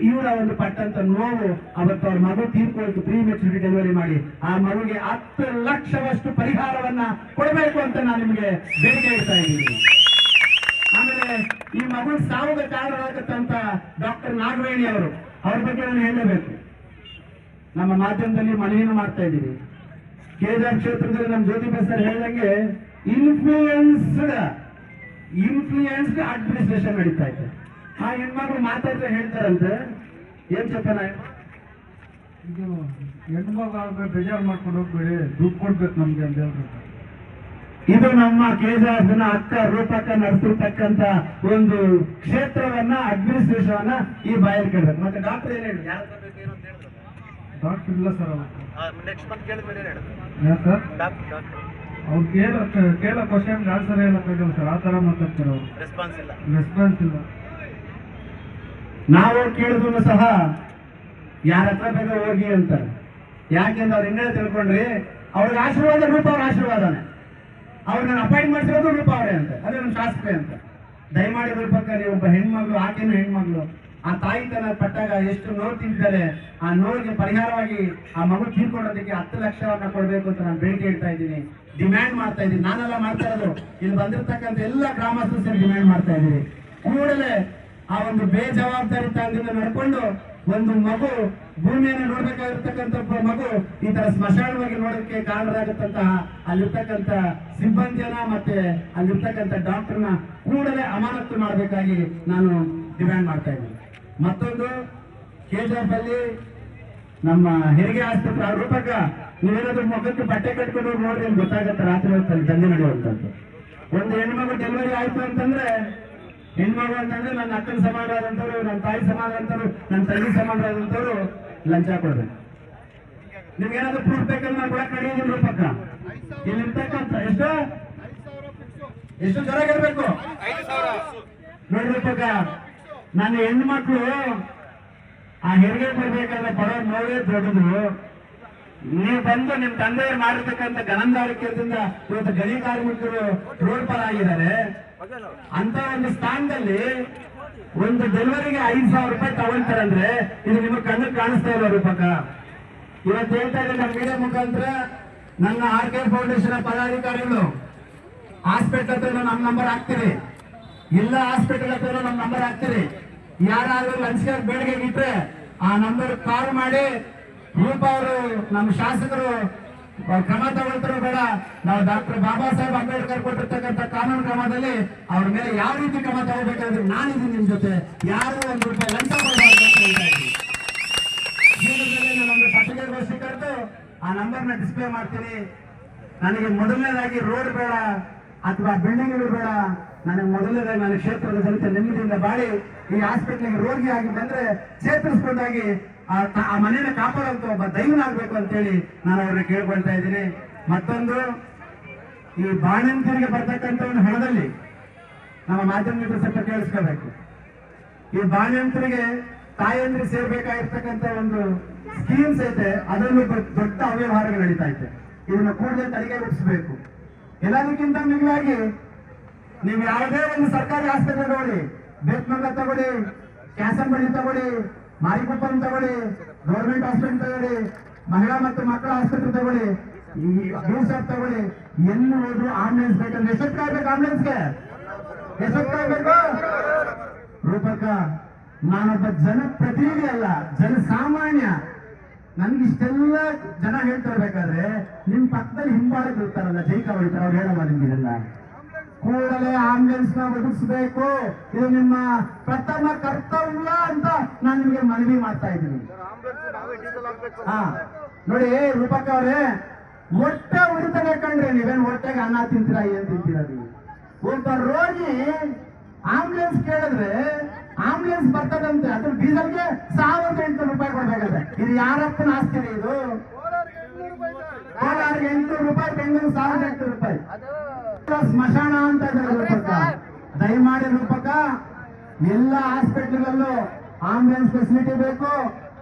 ಇವರ ಒಂದು ಪಟ್ಟಂತ ನೋವು, ಅವತ್ತು ಅವ್ರ ಮಗು ತೀರ್ಕೊಳ್ತು ಪ್ರೀಮೆಚುರಿಟಿ ಡೆಲಿವರಿ ಮಾಡಿ ಆ ಮಗುಗೆ 10 ಲಕ್ಷವಷ್ಟು ಪರಿಹಾರವನ್ನ ಕೊಡಬೇಕು ಅಂತ ನಾನು ನಿಮಗೆ ಬೇಡಿಕೆ ಇಡ್ತಾ ಇದ್ದೀನಿ. ಆಮೇಲೆ ಈ ಮಗು ಸಾವಿಗೆ ಕಾರಣವಾಗತ್ತಂತ ಡಾಕ್ಟರ್ ನಾಗವೇಣಿ ಅವರು, ಅವ್ರ ಬಗ್ಗೆ ನಾನು ಹೇಳಲೇಬೇಕು. ನಮ್ಮ ಮಾಧ್ಯಮದಲ್ಲಿ ಮನವಿಯನ್ನು ಮಾಡ್ತಾ ಇದ್ದೀವಿ. ಕೆಆರ್ ಕ್ಷೇತ್ರದಲ್ಲಿ ನಮ್ಮ ಜ್ಯೋತಿ ಬಸರ್ ಹೇಳಿದಂಗೆ ಇನ್ಫ್ಲೂಯೆನ್ಸ್ಡ್ ಅಡ್ಮಿನಿಸ್ಟ್ರೇಷನ್ ನಡೀತಾ ಇದೆ. ಆ ಹೆಣ್ಮಕ್ಳು ಮಾತಾಡಿದ್ರೆ ಹೇಳ್ತಾರಂತೆ, ಏನ್ చెప్పనా ಇದು ಹೆಣ್ಮಗ ಬೇಜಾರು ಮಾಡ್ಕೊಂಡು ಹೋಗ್ಬೇಡಿ, ದುಡ್ಡು ಕೊಡ್ಬೇಕು ನಮ್ಗೆ ಅಂತ ಹೇಳ್ಬೇಕು. ಇದು ನಮ್ಮ ಕೆಜಾರ್ನ ಅಕ್ಕ ರೂಪಕ್ಕ ನಡೆಸಿರ್ತಕ್ಕಂತ ಒಂದು ಕ್ಷೇತ್ರವನ್ನ ಅಡ್ಮಿನಿಸ್ಟ್ರೇಷನ್ ಈ ಬಾಯಲ್ಲಿ ಕೇಳ್ಬೇಕು. ಮತ್ತೆ ಡಾಕ್ಟರ್ ಏನ್ ಹೇಳಿ ಡಾಕ್ಟರ್ ಇಲ್ಲ ಸರ್ ಸರ್ ಅವ್ರು ಕೇಳೋ ಕ್ವಶನ್ ಆನ್ಸರ್ ಹೇಳಕ್ಕಾಗಲ್ಲ ಸರ್. ಆ ತರ ಮಾತಾಡ್ತಾರೆ ಅವ್ರು, ರೆಸ್ಪಾನ್ಸ್ ಇಲ್ಲ. ನಾವು ಕೇಳಿದ್ರು ಸಹ ಯಾರ ಹತ್ರ ಬೇಗ ಹೋಗಿ ಅಂತಾರೆ. ಯಾಕೆಂದ್ರೆ ಅವ್ರು ಹೆಂಗ ತಿಳ್ಕೊಂಡ್ರಿ, ಅವ್ರಿಗೆ ಆಶೀರ್ವಾದ ರೂಪ ಅವ್ರ ಆಶೀರ್ವಾದನೇ. ಅವ್ರನ್ನ ಅಪಾಯಿಂಟ್ ಮಾಡಿಸಿರೋದು ರೂಪ ಅವರೇ ಅಂತ, ಅದೇ ಒಂದು ಶಾಸ್ತ್ರಿ ಅಂತ. ದಯಮಾಡಿ ರೂಪಕ್ಕ ನೀವು ಒಬ್ಬ ಹೆಣ್ಮಗಳು, ಆಕೆನೂ ಹೆಣ್ಮಗಳು, ಆ ತಾಯಿ ತನ ಪಟ್ಟಾಗ ಎಷ್ಟು ನೋವು ತಿಂತಿದ್ದಾರೆ, ಆ ನೋವಿಗೆ ಪರಿಹಾರವಾಗಿ ಆ ಮಗು ತೀರ್ಕೊಳ್ಳೋದಕ್ಕೆ 10 ಲಕ್ಷವನ್ನ ಕೊಡ್ಬೇಕು ಅಂತ ನಾನು ಬೇಡಿಕೆ ಇಡ್ತಾ ಇದ್ದೀನಿ, ಡಿಮ್ಯಾಂಡ್ ಮಾಡ್ತಾ ಇದ್ದೀನಿ. ನಾನೆಲ್ಲ ಮಾಡ್ತಾ ಇರೋದು, ಇಲ್ಲಿ ಬಂದಿರ್ತಕ್ಕಂಥ ಎಲ್ಲ ಗ್ರಾಮಸ್ಥರು ಸೇರಿ ಡಿಮ್ಯಾಂಡ್ ಮಾಡ್ತಾ ಇದ್ದೀವಿ. ಕೂಡಲೇ ಆ ಒಂದು ಬೇಜವಾಬ್ದಾರಿತನದಿಂದ ನಡ್ಕೊಂಡು ಒಂದು ಮಗು ಭೂಮಿಯನ್ನು ನೋಡ್ಬೇಕಾಗಿರ್ತಕ್ಕಂಥ ಮಗು ಈ ತರ ಸ್ಮಶಾನವಾಗಿ ನೋಡೋದಕ್ಕೆ ಕಾರಣರಾಗತ್ತಂತಹ ಅಲ್ಲಿರ್ತಕ್ಕಂಥ ಸಿಬ್ಬಂದಿಯನ್ನ ಮತ್ತೆ ಅಲ್ಲಿರ್ತಕ್ಕಂಥ ಡಾಕ್ಟರ್ನ ಕೂಡಲೇ ಅಮಾನತು ಮಾಡಬೇಕಾಗಿ ನಾನು ಡಿಮ್ಯಾಂಡ್ ಮಾಡ್ತಾ ಇದ್ದೀನಿ. ಮತ್ತೊಂದು ಕೆಜಿಎಫ್ ಅಲ್ಲಿ ನಮ್ಮ ಹೆರಿಗೆ ಆಸ್ಪತ್ರೆ ಆ ರೂಪಕ್ಕ ನೀವೇನಾದ್ರೂ ಮಗಕ್ಕೆ ಬಟ್ಟೆ ಕಟ್ಕೊಂಡು ನೋಡ್ರಿ ನಿಮ್ಗೆ ಗೊತ್ತಾಗತ್ತೆ ರಾತ್ರಿ ಹೊತ್ತಲ್ಲಿ ದಂಧೆ ನಡೆಯುವಂಥದ್ದು. ಒಂದು ಹೆಣ್ಮಗು ಡೆಲಿವರಿ ಆಯ್ತು ಅಂತಂದ್ರೆ, ಹೆಣ್ಮಗು ಅಂತಂದ್ರೆ ನನ್ನ ಅಕ್ಕನ ಸಮಾನರಾದಂಥವ್ರು, ನನ್ನ ತಾಯಿ ಸಮಾನರಾದಂಥವ್ರು, ನನ್ನ ತಂಗಿ ಸಮಾನರಾದಂಥವ್ರು ಲಂಚ ಕೊಡ್ಬೇಕು. ನಿಮ್ಗೇನಾದ್ರೂ ಪ್ರೂಫ್ ಬೇಕಂದ್ರೆ ನಾನು ಕೂಡ ಕಡಿಯೋದಿಲ್ಲ ರೂಪಕ್ಕ. ಇಲ್ಲಿರ್ತಕ್ಕಂಥ ಎಷ್ಟು ಜ್ವರ ಇರಬೇಕು ನೋಡಿ ರೂಪಕ್ಕ. ನನ್ನ ಹೆಣ್ಮಕ್ಳು ಆ ಹೆರಿಗೆ ಕೊಡ್ಬೇಕಾದ್ರೆ ಪಡೋ ನೋವೇ ದೊಡ್ಡದು. ನೀವು ಬಂದು ನಿಮ್ ತಂದೆಯವರು ಮಾಡಿರ್ತಕ್ಕಂಥ ಗಣಂದಾರಿಕೆಯಿಂದ ಇವತ್ತು ಗಣಿ ಕಾರ್ಮಿಕರು ರೋಡ್ ಪಾಲ್ ಆಗಿದ್ದಾರೆ. ಅಂತ ಒಂದು ಸ್ಥಾನದಲ್ಲಿ ಒಂದು ಡೆಲಿವರಿಗೆ 5,000 ರೂಪಾಯಿ ತಗೊಳ್ತಾರಂದ್ರೆ ಇದು ನಿಮಗೆ ಕಣ್ಣಿಗೆ ಕಾಣಿಸ್ತಾ ಇಲ್ಲ ರೂಪಕ್ಕ. ಇವತ್ತು ಹೇಳ್ತಾ ಇದ್ದಾರೆ ನಮ್ಮ ಮೀಡಿಯಾ ಮುಖಾಂತರ, ನನ್ನ RK ಫೌಂಡೇಶನ್ ಪದಾಧಿಕಾರಿಗಳು ಹಾಸ್ಪಿಟಲ್ ಹತ್ರ ನಮ್ಮ ನಂಬರ್ ಹಾಕ್ತೀರಿ, ಇಲ್ಲ ಹಾಸ್ಪಿಟಲ್ ಹತ್ರ ನಮ್ಮ ನಂಬರ್ ಹಾಕ್ತೀರಿ. ಯಾರಾದ್ರೂ ಲಂಚಕ್ಕೆ ಬೇಡಿಕೆ ಇಟ್ರೆ ಆ ನಂಬರ್ ಕಾಲ್ ಮಾಡಿ, ರೂಪ ಅವರು ನಮ್ಮ ಶಾಸಕರು ಕ್ರಮ ತಗೊಳ್ತಾರೋ ಬೇಡ, ನಾವು ಡಾಕ್ಟರ್ ಬಾಬಾ ಸಾಹೇಬ್ ಅಂಬೇಡ್ಕರ್ ಕೊಟ್ಟಿರ್ತಕ್ಕಂಥ ಕಾನೂನು ಕ್ರಮದಲ್ಲಿ ಅವ್ರ ಮೇಲೆ ಯಾವ ರೀತಿ ಕ್ರಮ ತಗೋಬೇಕಾದ್ರೆ ನಾನಿದ್ದೀನಿ ನಿಮ್ ಜೊತೆ. ಯಾರು ₹1 ಲಂಚ ನಾನೊಂದು ಪತ್ರಿಕೆಗೋಷ್ಠಿ ಕರೆದು ಆ ನಂಬರ್ನ ಡಿಸ್ಪ್ಲೇ ಮಾಡ್ತೀನಿ. ನನಗೆ ಮೊದಲನೇದಾಗಿ ರೋಡ್ ಬೇಡ ಅಥವಾ ಬಿಲ್ಡಿಂಗ್ಗಳು ಬೇಡ, ನನಗೆ ಮೊದಲನೇದಾಗಿ ನನ್ನ ಕ್ಷೇತ್ರದ ಜನತೆ ನೆಮ್ಮದಿಯಿಂದ ಬಾಳಿ ಈ ಹಾಸ್ಪಿಟ್ಲಿಗೆ ರೋಗಿ ಆಗಿ ಬಂದ್ರೆ ಚೇತರಿಸ್ಕೊಂಡಾಗಿ ಆ ಮನೆಯನ್ನು ಕಾಪಾಡುವಂತ ಒಬ್ಬ ದೈವನಾಗಬೇಕು ಅಂತೇಳಿ ನಾನು ಅವ್ರನ್ನ ಕೇಳ್ಕೊಳ್ತಾ ಇದ್ದೀನಿ. ಮತ್ತೊಂದು, ಈ ಬಾಣಂತಿಯರಿಗೆ ಬರ್ತಕ್ಕಂಥ ಒಂದು ಹಣದಲ್ಲಿ ನಮ್ಮ ಮಾಧ್ಯಮದ ಸ್ವಲ್ಪ ಕೇಳಿಸ್ಕೋಬೇಕು. ಈ ಬಾಣಂತರಿಗೆ ತಾಯಂದ್ರಿಗೆ ಸೇರ್ಬೇಕಾಗಿರ್ತಕ್ಕಂಥ ಒಂದು ಸ್ಕೀಮ್ಸ್ ಐತೆ, ಅದರಲ್ಲೂ ದೊಡ್ಡ ಅವ್ಯವಹಾರಗಳು ನಡೀತಾ ಐತೆ. ಇದನ್ನ ಕೂಡಲೇ ತನಿಖೆಗೊಳಿಸಬೇಕು. ಎಲ್ಲದಕ್ಕಿಂತ ಮಿಗಿಲಾಗಿ ನೀವು ಯಾವುದೇ ಒಂದು ಸರ್ಕಾರಿ ಆಸ್ಪತ್ರೆ ತಗೊಳ್ಳಿ, ಬೇತ್ಮಂಗ ತಗೊಳ್ಳಿ, ಕ್ಯಾಸಂಬಳ್ಳಿ ತಗೊಳ್ಳಿ, ಮಾರಿಕೊಪ್ಪನ್ ತಗೊಳ್ಳಿ, ಗೌರ್ಮೆಂಟ್ ಹಾಸ್ಪಿಟಲ್ ತಗೊಳ್ಳಿ, ಮಹಿಳಾ ಮತ್ತು ಮಕ್ಕಳ ಆಸ್ಪತ್ರೆ ತಗೊಳ್ಳಿ, ಈ ದಿವಸ ತಗೊಳ್ಳಿ, ಎಲ್ಲಿ ಹೋದ್ರು ಆಂಬುಲೆನ್ಸ್ ಬೇಕಂದ್ರೆ ಎಷ್ಟೊತ್ತು ಕಾಯ್ಬೇಕು ಆಂಬುಲೆನ್ಸ್ಗೆ? ಎಷ್ಟೊತ್ತು ಕಾಯ್ಬೇಕು? ರೂಪಕ, ನಾನೊಬ್ಬ ಜನಪ್ರತಿನಿಧಿ ಅಲ್ಲ, ಜನಸಾಮಾನ್ಯ. ನನ್ಗೆ ಇಷ್ಟೆಲ್ಲ ಜನ ಹೇಳ್ತಿರ್ಬೇಕಾದ್ರೆ ನಿಮ್ ಪಕ್ಕದಲ್ಲಿ ಹಿಂಬಾಳಕ್ ಇರ್ತಾರಲ್ಲ, ಜೈಕ ಹೊಡಿತಾರ, ಅವ್ರು ಹೇಳಮ್ಮ ನಿಮ್ಗಿದೆಲ್ಲ. ಕೂಡಲೇ ಆಂಬುಲೆನ್ಸ್ ನ ಒದಗಿಸಬೇಕು, ಇದು ನಿಮ್ಮ ಪ್ರಥಮ ಕರ್ತವ್ಯ ಅಂತ ನಾನು ನಿಮಗೆ ಮನವಿ ಮಾಡ್ತಾ ಇದ್ದೀನಿ. ಹಾ ನೋಡಿ ರೂಪಕ ಅವ್ರೆ, ಹೊಟ್ಟೆ ಉರಿತಾನೆ ಕಂಡ್ರೆ ನೀವೇನ್ ಹೊಟ್ಟೆಗೆ ಅನ್ನ ತಿಂತೀರಾ, ಏನ್ ತಿಂತೀರಾ ನೀವು? ಒಬ್ಬ ರೋಗಿ ಆಂಬುಲೆನ್ಸ್ ಕೇಳಿದ್ರೆ ಆಂಬುಲೆನ್ಸ್ ಬರ್ತದಂತೆ, ಅದ್ರ ಡೀಸೆಲ್ಗೆ 1800 ರೂಪಾಯಿ ಕೊಡ್ಬೇಕಾದ್ರೆ ಇದು ಯಾರಪ್ಪನ ಆಸ್ತಿ ಇದು? ಕೋಲಾರಿಗೆ 800 ರೂಪಾಯಿ, ಬೆಂಗಳೂರು 1800 ರೂಪಾಯಿ. ಸ್ಮಶಾನ ಅಂತ ಇದ್ದಾರೆ ರೂಪಕ. ದಯಮಾಡಿ ರೂಪಕ, ಎಲ್ಲ ಹಾಸ್ಪಿಟಲ್ಗಳಲ್ಲೂ ಆಂಬುಲೆನ್ಸ್ ಫೆಸಿಲಿಟಿ ಬೇಕು,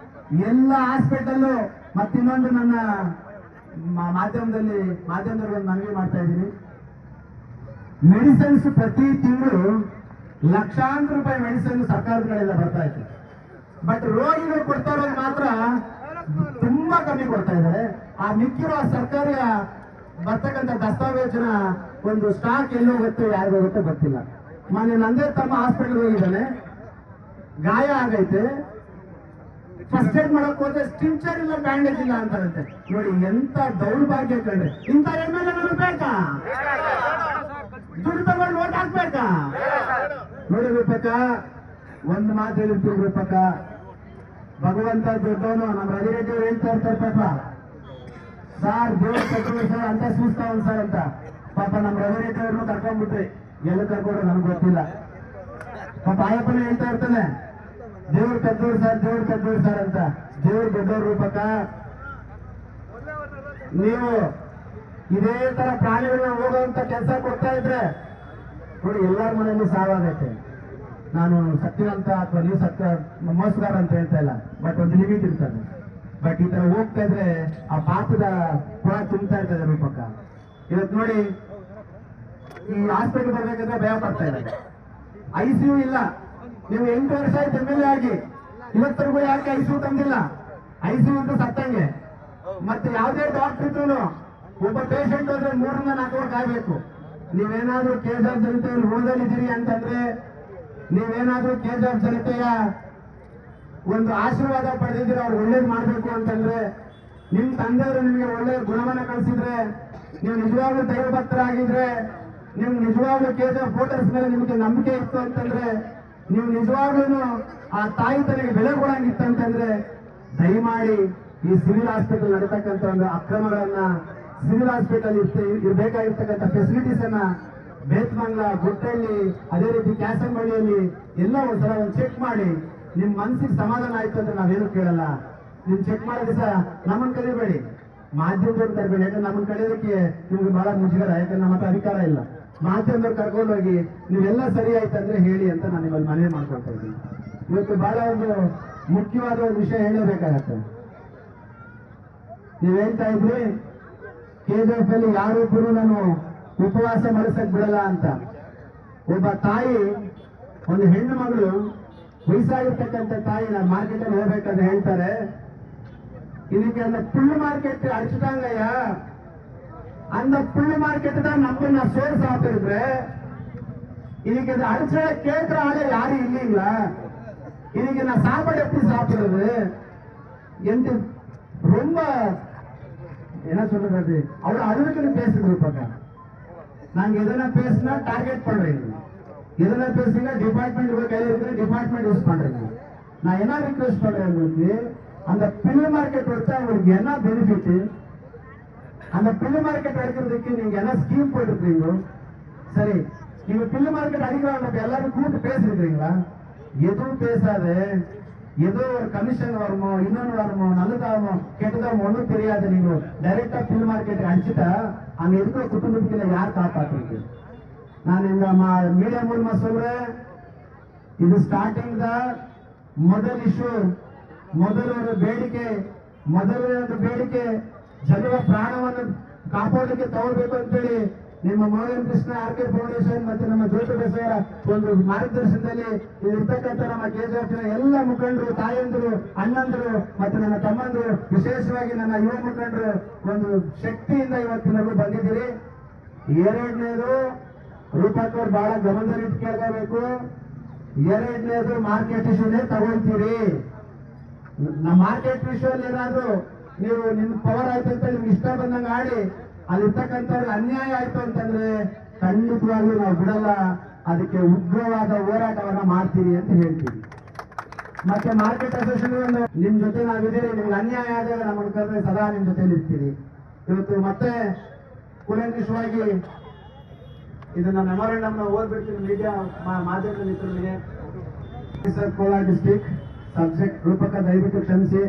ಎಲ್ಲ ಹಾಸ್ಪಿಟಲ್. ಮತ್ತಿನ್ನೊಂದು ನನ್ನ ಮಾಧ್ಯಮದವ್ರಿಗೆ ಒಂದು ಮನವಿ ಮಾಡ್ತಾ ಇದ್ದೀನಿ. ಮೆಡಿಸಿನ್ಸ್ ಪ್ರತಿ ತಿಂಗಳು ಲಕ್ಷಾಂತರ ರೂಪಾಯಿ ಮೆಡಿಸಿನ್ ಸರ್ಕಾರದ ಕಡೆಯಿಂದ ಬರ್ತಾ ಇತ್ತು. ಬಟ್ ರೋಗಿಗಳು ಕೊಡ್ತಾ ಇರೋದು ಮಾತ್ರ ತುಂಬಾ ಕಮ್ಮಿ ಕೊಡ್ತಾ ಇದ್ದಾರೆ. ಆ ಮಿಕ್ಕಿರೋ ಸರ್ಕಾರಿ ಬರ್ತಕ್ಕಂಥ ದಸ್ತಾವೇಜಿನ ಒಂದು ಸ್ಟಾಕ್ ಎಲ್ಲಿ ಹೋಗುತ್ತೆ, ಯಾರಿಗೂ ಹೋಗುತ್ತೆ ಗೊತ್ತಿಲ್ಲ. ಮೊನ್ನೆ ನಂದೇ ತಮ್ಮ ಹಾಸ್ಪಿಟಲ್ ಹೋಗಿದ್ದಾನೆ, ಗಾಯ ಆಗೈತೆ, ಫಸ್ಟ್ ಏಡ್ ಮಾಡಕ್ ಹೋದ್ರೆ ಸ್ಟಿಂಚರ್ ಇಲ್ಲ, ಬ್ಯಾಂಡೇಜ್ ಇಲ್ಲ ಅಂತಾರಂತೆ. ನೋಡಿ ಎಂತ ದೌರ್ಭಾಗ್ಯ ಕಂಡ್ರೆ. ಇಂಥ MLA ಬೇಕಾ? ದುಡ್ಡು ತಗೊಂಡು ಓಟ್ ಹಾಕ್ಬೇಕಾ? ನೋಡಿ ರೂಪಕ, ಒಂದು ಮಾತು ಹೇಳಿರ್ತೀವಿ ರೂಪಕ, ಭಗವಂತ ದೊಡ್ಡವನು. ನಮ್ಮ ರವಿರೆಡ್ಡಿ ಅವ್ರು ಹೇಳ್ತಾ ಇರ್ತಾರೆ, ಪಾಪ ಸಾರ್ ದೇವ್ರು ಕಟ್ಟೋರು ಸರ್ ಅಂತ ಸೂಸ್ತಾವನ್ ಸರ್ ಅಂತ. ಪಾಪ ನಮ್ಮ ರವಿರೆಡ್ಡಿ ಅವ್ರನ್ನು ಕರ್ಕೊಂಡ್ಬಿಟ್ರಿ, ಎಲ್ಲಿ ಕರ್ಕೊಂಡು ನನಗೆ ಗೊತ್ತಿಲ್ಲ. ಪಾಪ ಆಯಪ್ಪನೇ ಹೇಳ್ತಾ ಇರ್ತಾನೆ, ದೇವ್ರು ಕದ್ದೋರು ಸರ್, ದೇವ್ರು ಕದ್ದೋರು ಸರ್ ಅಂತ. ದೇವ್ರು ದೊಡ್ಡವ್ರು ರೂಪಕ. ನೀವು ಇದೇ ತರ ಪ್ರಾಣಿಗಳನ್ನ ಹೋಗುವಂತ ಕೆಲಸ ಕೊಡ್ತಾ ಇದ್ರೆ ನೋಡಿ, ಎಲ್ಲರ ಮನೆಯಲ್ಲಿ ಸಾವಾಗತ್ತೆ. ನಾನು ಸತ್ಯವಂತ ಅಥವಾ ನೀವು ಸತ್ಯ ಮೋಸಗಾರ ಅಂತ ಹೇಳ್ತಾ ಇಲ್ಲ, ಬಟ್ ಒಂದು ಲಿಮಿಟ್ ಇರ್ತದೆ. ಬಟ್ ಈ ತರ ಹೋಗ್ತಾ ಇದ್ರೆ ಆ ಪಾಪದ ಪುರ ತುಂಬ್ತಾ ಇರ್ತದೆ ರೂಪಕ. ಇವತ್ತು ನೋಡಿ, ಈ ಹಾಸ್ಪಿಟಲ್ ಬರ್ಬೇಕಂದ್ರೆ ಭಯ ಪಡ್ತಾ ಇದ್ದಾರೆ. ICU ಇಲ್ಲ. ನೀವು 8 ವರ್ಷ ಆಯ್ತು MLA ಆಗಿ, ಇವತ್ತರೆಗೂ ಯಾಕೆ ICU ತಂದಿಲ್ಲ? ICU ಅಂತ ಸತ್ತಂಗೆ. ಮತ್ತೆ ಯಾವುದೇ ಡಾಕ್ಟರ್ ಇದ್ರು ಒಬ್ಬ ಪೇಷಂಟ್ ಹೋದ್ರೆ 3 ರಿಂದ 4 ವರ್ಷ ಕಾಯ್ಬೇಕು. ನೀವೇನಾದ್ರೂ ಕೆಜಿಎಫ್ ಜನತೆಯಲ್ಲಿ ಉಳಿದಲ್ಲಿದ್ದೀರಿ ಅಂತಂದ್ರೆ, ನೀವೇನಾದ್ರೂ ಕೆಜಿಎಫ್ ಜನತೆಯ ಒಂದು ಆಶೀರ್ವಾದ ಪಡೆದಿದ್ರೆ, ಅವ್ರು ಒಳ್ಳೇದು ಮಾಡ್ಬೇಕು ಅಂತಂದ್ರೆ, ನಿಮ್ ತಂದೆಯವರು ನಿಮಗೆ ಒಳ್ಳೆ ಗುಣವನ್ನ ಕಳಿಸಿದ್ರೆ, ನೀವು ನಿಜವಾಗ್ಲೂ ದೈವಭಕ್ತರಾಗಿದ್ರೆ, ನೀವು ನಿಜವಾಗ್ಲೂ ಕೆಜಿಎಫ್ ವೋಟರ್ಸ್ ಮೇಲೆ ನಿಮಗೆ ನಂಬಿಕೆ ಇತ್ತು ಅಂತಂದ್ರೆ, ನೀವು ನಿಜವಾಗ್ಲೂ ಆ ತಾಯಿ ತನಗೆ ಬೆಲೆ ಕೊಡಂಗಿತ್ತಂತಂದ್ರೆ, ದಯಮಾಡಿ ಈ ಸಿವಿಲ್ ಹಾಸ್ಪಿಟಲ್ ನಡೀತಕ್ಕಂಥ ಒಂದು ಅಕ್ರಮಗಳನ್ನ, ಸಿವಿಲ್ ಹಾಸ್ಪಿಟಲ್ ಇರಬೇಕಾಗಿರ್ತಕ್ಕಂಥ ಫೆಸಿಲಿಟೀಸ್ ಅನ್ನ ಬೇತ್ಮಂಗ್ಲ, ಗುಟ್ಟಳ್ಳಿ, ಅದೇ ರೀತಿ ಕ್ಯಾಸಂಬಳ್ಳಿಯಲ್ಲಿ ಎಲ್ಲ ಒಂದ್ಸಲ ಒಂದು ಚೆಕ್ ಮಾಡಿ, ನಿಮ್ ಮನ್ಸಿಗೆ ಸಮಾಧಾನ ಆಯ್ತು ಅಂತ ನಾವೇನು ಕೇಳಲ್ಲ. ನಿಮ್ ಚೆಕ್ ಮಾಡೋ ದಿವಸ ನಮ್ಮನ್ನ ಕಲಿಬೇಡಿ, ಮಾಧ್ಯಮದವ್ರು ತರಬೇಡಿ. ಯಾಕಂದ್ರೆ ನಮ್ಮನ್ನ ಕಲಿಯೋದಕ್ಕೆ ನಿಮ್ಗೆ ಬಹಳ ಮುಜುಗರ, ಯಾಕಂದ್ರೆ ನಮ್ಮ ಹತ್ರ ಅಧಿಕಾರ ಇಲ್ಲ. ಮಾಧ್ಯಮದವ್ರು ಕರ್ಕೊಂಡು ಹೋಗಿ ನೀವೆಲ್ಲ ಸರಿ ಆಯ್ತಂದ್ರೆ ಹೇಳಿ ಅಂತ ನಾನು ನಿಮ್ಮಲ್ಲಿ ಮನವಿ ಮಾಡ್ಕೊಳ್ತಾ ಇದ್ದೀನಿ. ಇವತ್ತು ಬಹಳ ಒಂದು ಮುಖ್ಯವಾದ ಒಂದು ವಿಷಯ ಹೇಳಬೇಕಾಗತ್ತೆ. ನೀವ್ ಹೇಳ್ತಾ ಇದ್ರಿ KGF ಅಲ್ಲಿ ಯಾರೊಬ್ಬರು ನಾನು ಉಪವಾಸ ಮಾಡಿಸಕ್ ಬಿಡಲ್ಲ ಅಂತ. ಒಬ್ಬ ತಾಯಿ, ಒಂದು ಹೆಣ್ಣು ಮಗಳು, ವಯಸ್ಸಾಗಿರ್ತಕ್ಕಂಥ ತಾಯಿ, ನಾನು ಮಾರ್ಕೆಟ್ ಅಲ್ಲಿ ಹೋಗ್ಬೇಕಾದ್ರೆ ಹೇಳ್ತಾರೆ, ಇದಕ್ಕೆ அந்த புல்லு மார்க்கெட் அடிச்சுட்டாங்கய்யா, அந்த புல்லு மார்க்கெட் தான் நம்ம சோறு சாப்பிட்டு இன்னைக்கு இது அடிச்ச கேட்கிற ஆளே யாரும் இல்லைங்களா? இன்னைக்கு நான் சாப்பாடு எப்படி சாப்பிடுறது என்று ரொம்ப என்ன சொல்றது, அவ்வளவு அழுதுக்கு பேசுறது. இருப்பாங்க நாங்க எதனா பேசினா டார்கெட் பண்றீங்க, எதனா பேசுங்க டிபார்ட்மெண்ட் கையில இருக்கிற டிபார்ட்மெண்ட் யூஸ் பண்றீங்க. நான் என்ன ரிக்வெஸ்ட் பண்றேன் உங்களுக்கு, அந்த பில்லு மார்க்கெட் வச்சா உங்களுக்கு என்ன பெனிஃபிட், அந்த பில்லு மார்க்கெட் எடுக்கிறதுக்கு நீங்க என்ன ஸ்கீம் போட்டுருக்கீங்களோ சரி. நீங்க பில்லு மார்க்கெட் அடிக்கிறவங்க எல்லாரும் கூப்பிட்டு பேசிருக்கீங்களா? எதுவும் பேசாது. ஏதோ ஒரு கமிஷன் வருமோ, இன்னொன்னு வருமோ, நல்லதாகுமோ கெட்டதாகுமோ ஒன்றும் தெரியாது. நீங்க டைரக்டா பில்லு மார்க்கெட் அடிச்சுட்டா அங்க இருக்கிற குடும்பத்துக்குள்ள யார் காப்பாற்றுறது? நான் இந்த மீடியா மூலமா சொல்றேன், ಇದು ಸ್ಟಾರ್ಟಿಂಗ್ ದ ಮೊದಲ ಇಶ್ಯೂ, ಮೊದಲೊಂದು ಬೇಡಿಕೆ ಜನರ ಪ್ರಾಣವನ್ನು ಕಾಪಾಡಲಿಕ್ಕೆ ತಗೋಬೇಕು ಅಂತೇಳಿ ನಿಮ್ಮ ಮೋಹನ್ ಕೃಷ್ಣ ಆರ್ಕೆ ಫೌಂಡೇಶನ್ ಮತ್ತೆ ನಮ್ಮ ಜ್ಯೋತಿ ಬಸವರ ಒಂದು ಮಾರ್ಗದರ್ಶನದಲ್ಲಿ ಇಲ್ಲಿರ್ತಕ್ಕಂಥ ನಮ್ಮ ಕೆಜಿಎಫ್ನ ಎಲ್ಲ ಮುಖಂಡರು, ತಾಯಂದಿರು, ಅಣ್ಣಂದರು ಮತ್ತೆ ನನ್ನ ತಮ್ಮಂದರು, ವಿಶೇಷವಾಗಿ ನನ್ನ ಯುವ ಮುಖಂಡರು ಒಂದು ಶಕ್ತಿಯಿಂದ ಇವತ್ತಿನವರೆಗೂ ಬಂದಿದ್ದೀರಿ. ಎರಡನೇದು ರೂಪಕ್ಕವ್ರು ಬಹಳ ಗಮನದಲ್ಲಿ ಕೇಳ್ಕೋಬೇಕು. ಎರಡನೇದು ಮಾರ್ಕೆಟ್ ಇಶ್ಯೂನೇ ತಗೊಳ್ತೀರಿ. ನಮ್ಮ ಮಾರ್ಕೆಟ್ ವಿಷಯದಲ್ಲಿ ಏನಾದ್ರು ನೀವು ನಿಮ್ ಪವರ್ ಆಯ್ತು ಅಂತ ನಿಮ್ಗೆ ಇಷ್ಟ ಬಂದಂಗೆ ಆಡಿ ಅಲ್ಲಿರ್ತಕ್ಕಂಥವ್ರಿಗೆ ಅನ್ಯಾಯ ಆಯ್ತು ಅಂತಂದ್ರೆ ಖಂಡಿತವಾಗ್ಲೂ ನಾವು ಬಿಡಲ್ಲ, ಅದಕ್ಕೆ ಉಗ್ರವಾದ ಹೋರಾಟವನ್ನ ಮಾಡ್ತೀರಿ ಅಂತ ಹೇಳ್ತೀವಿ. ಮತ್ತೆ ಮಾರ್ಕೆಟ್ ಅಸೋಸಿಯೇಷನ್ ನಿಮ್ ಜೊತೆ ನಾವಿದ್ದೀರಿ, ನಿಮ್ಗೆ ಅನ್ಯಾಯ ಆದಾಗ ನಮ್ಮನ್ನು ಕರೆದ್ರೆ ಸದಾ ನಿಮ್ ಜೊತೆಲಿ ಇರ್ತೀರಿ. ಇವತ್ತು ಮತ್ತೆ ಕೂಲಂಕಷವಾಗಿ ಇದನ್ನ ಮೆಮೊರಂಡಮ್ ಓದ್ಬಿಡ್ತೀನಿ ಮೀಡಿಯಾ ಮಾಧ್ಯಮದ ಮಿತ್ರರಿಗೆ. ಕೋಲಾರ ಡಿಸ್ಟಿಕ್ ಸಬ್ಜೆಕ್ಟ್ ರೂಪಕ ದಯವಿಟ್ಟು ಕ್ಷಮಿಸಿ.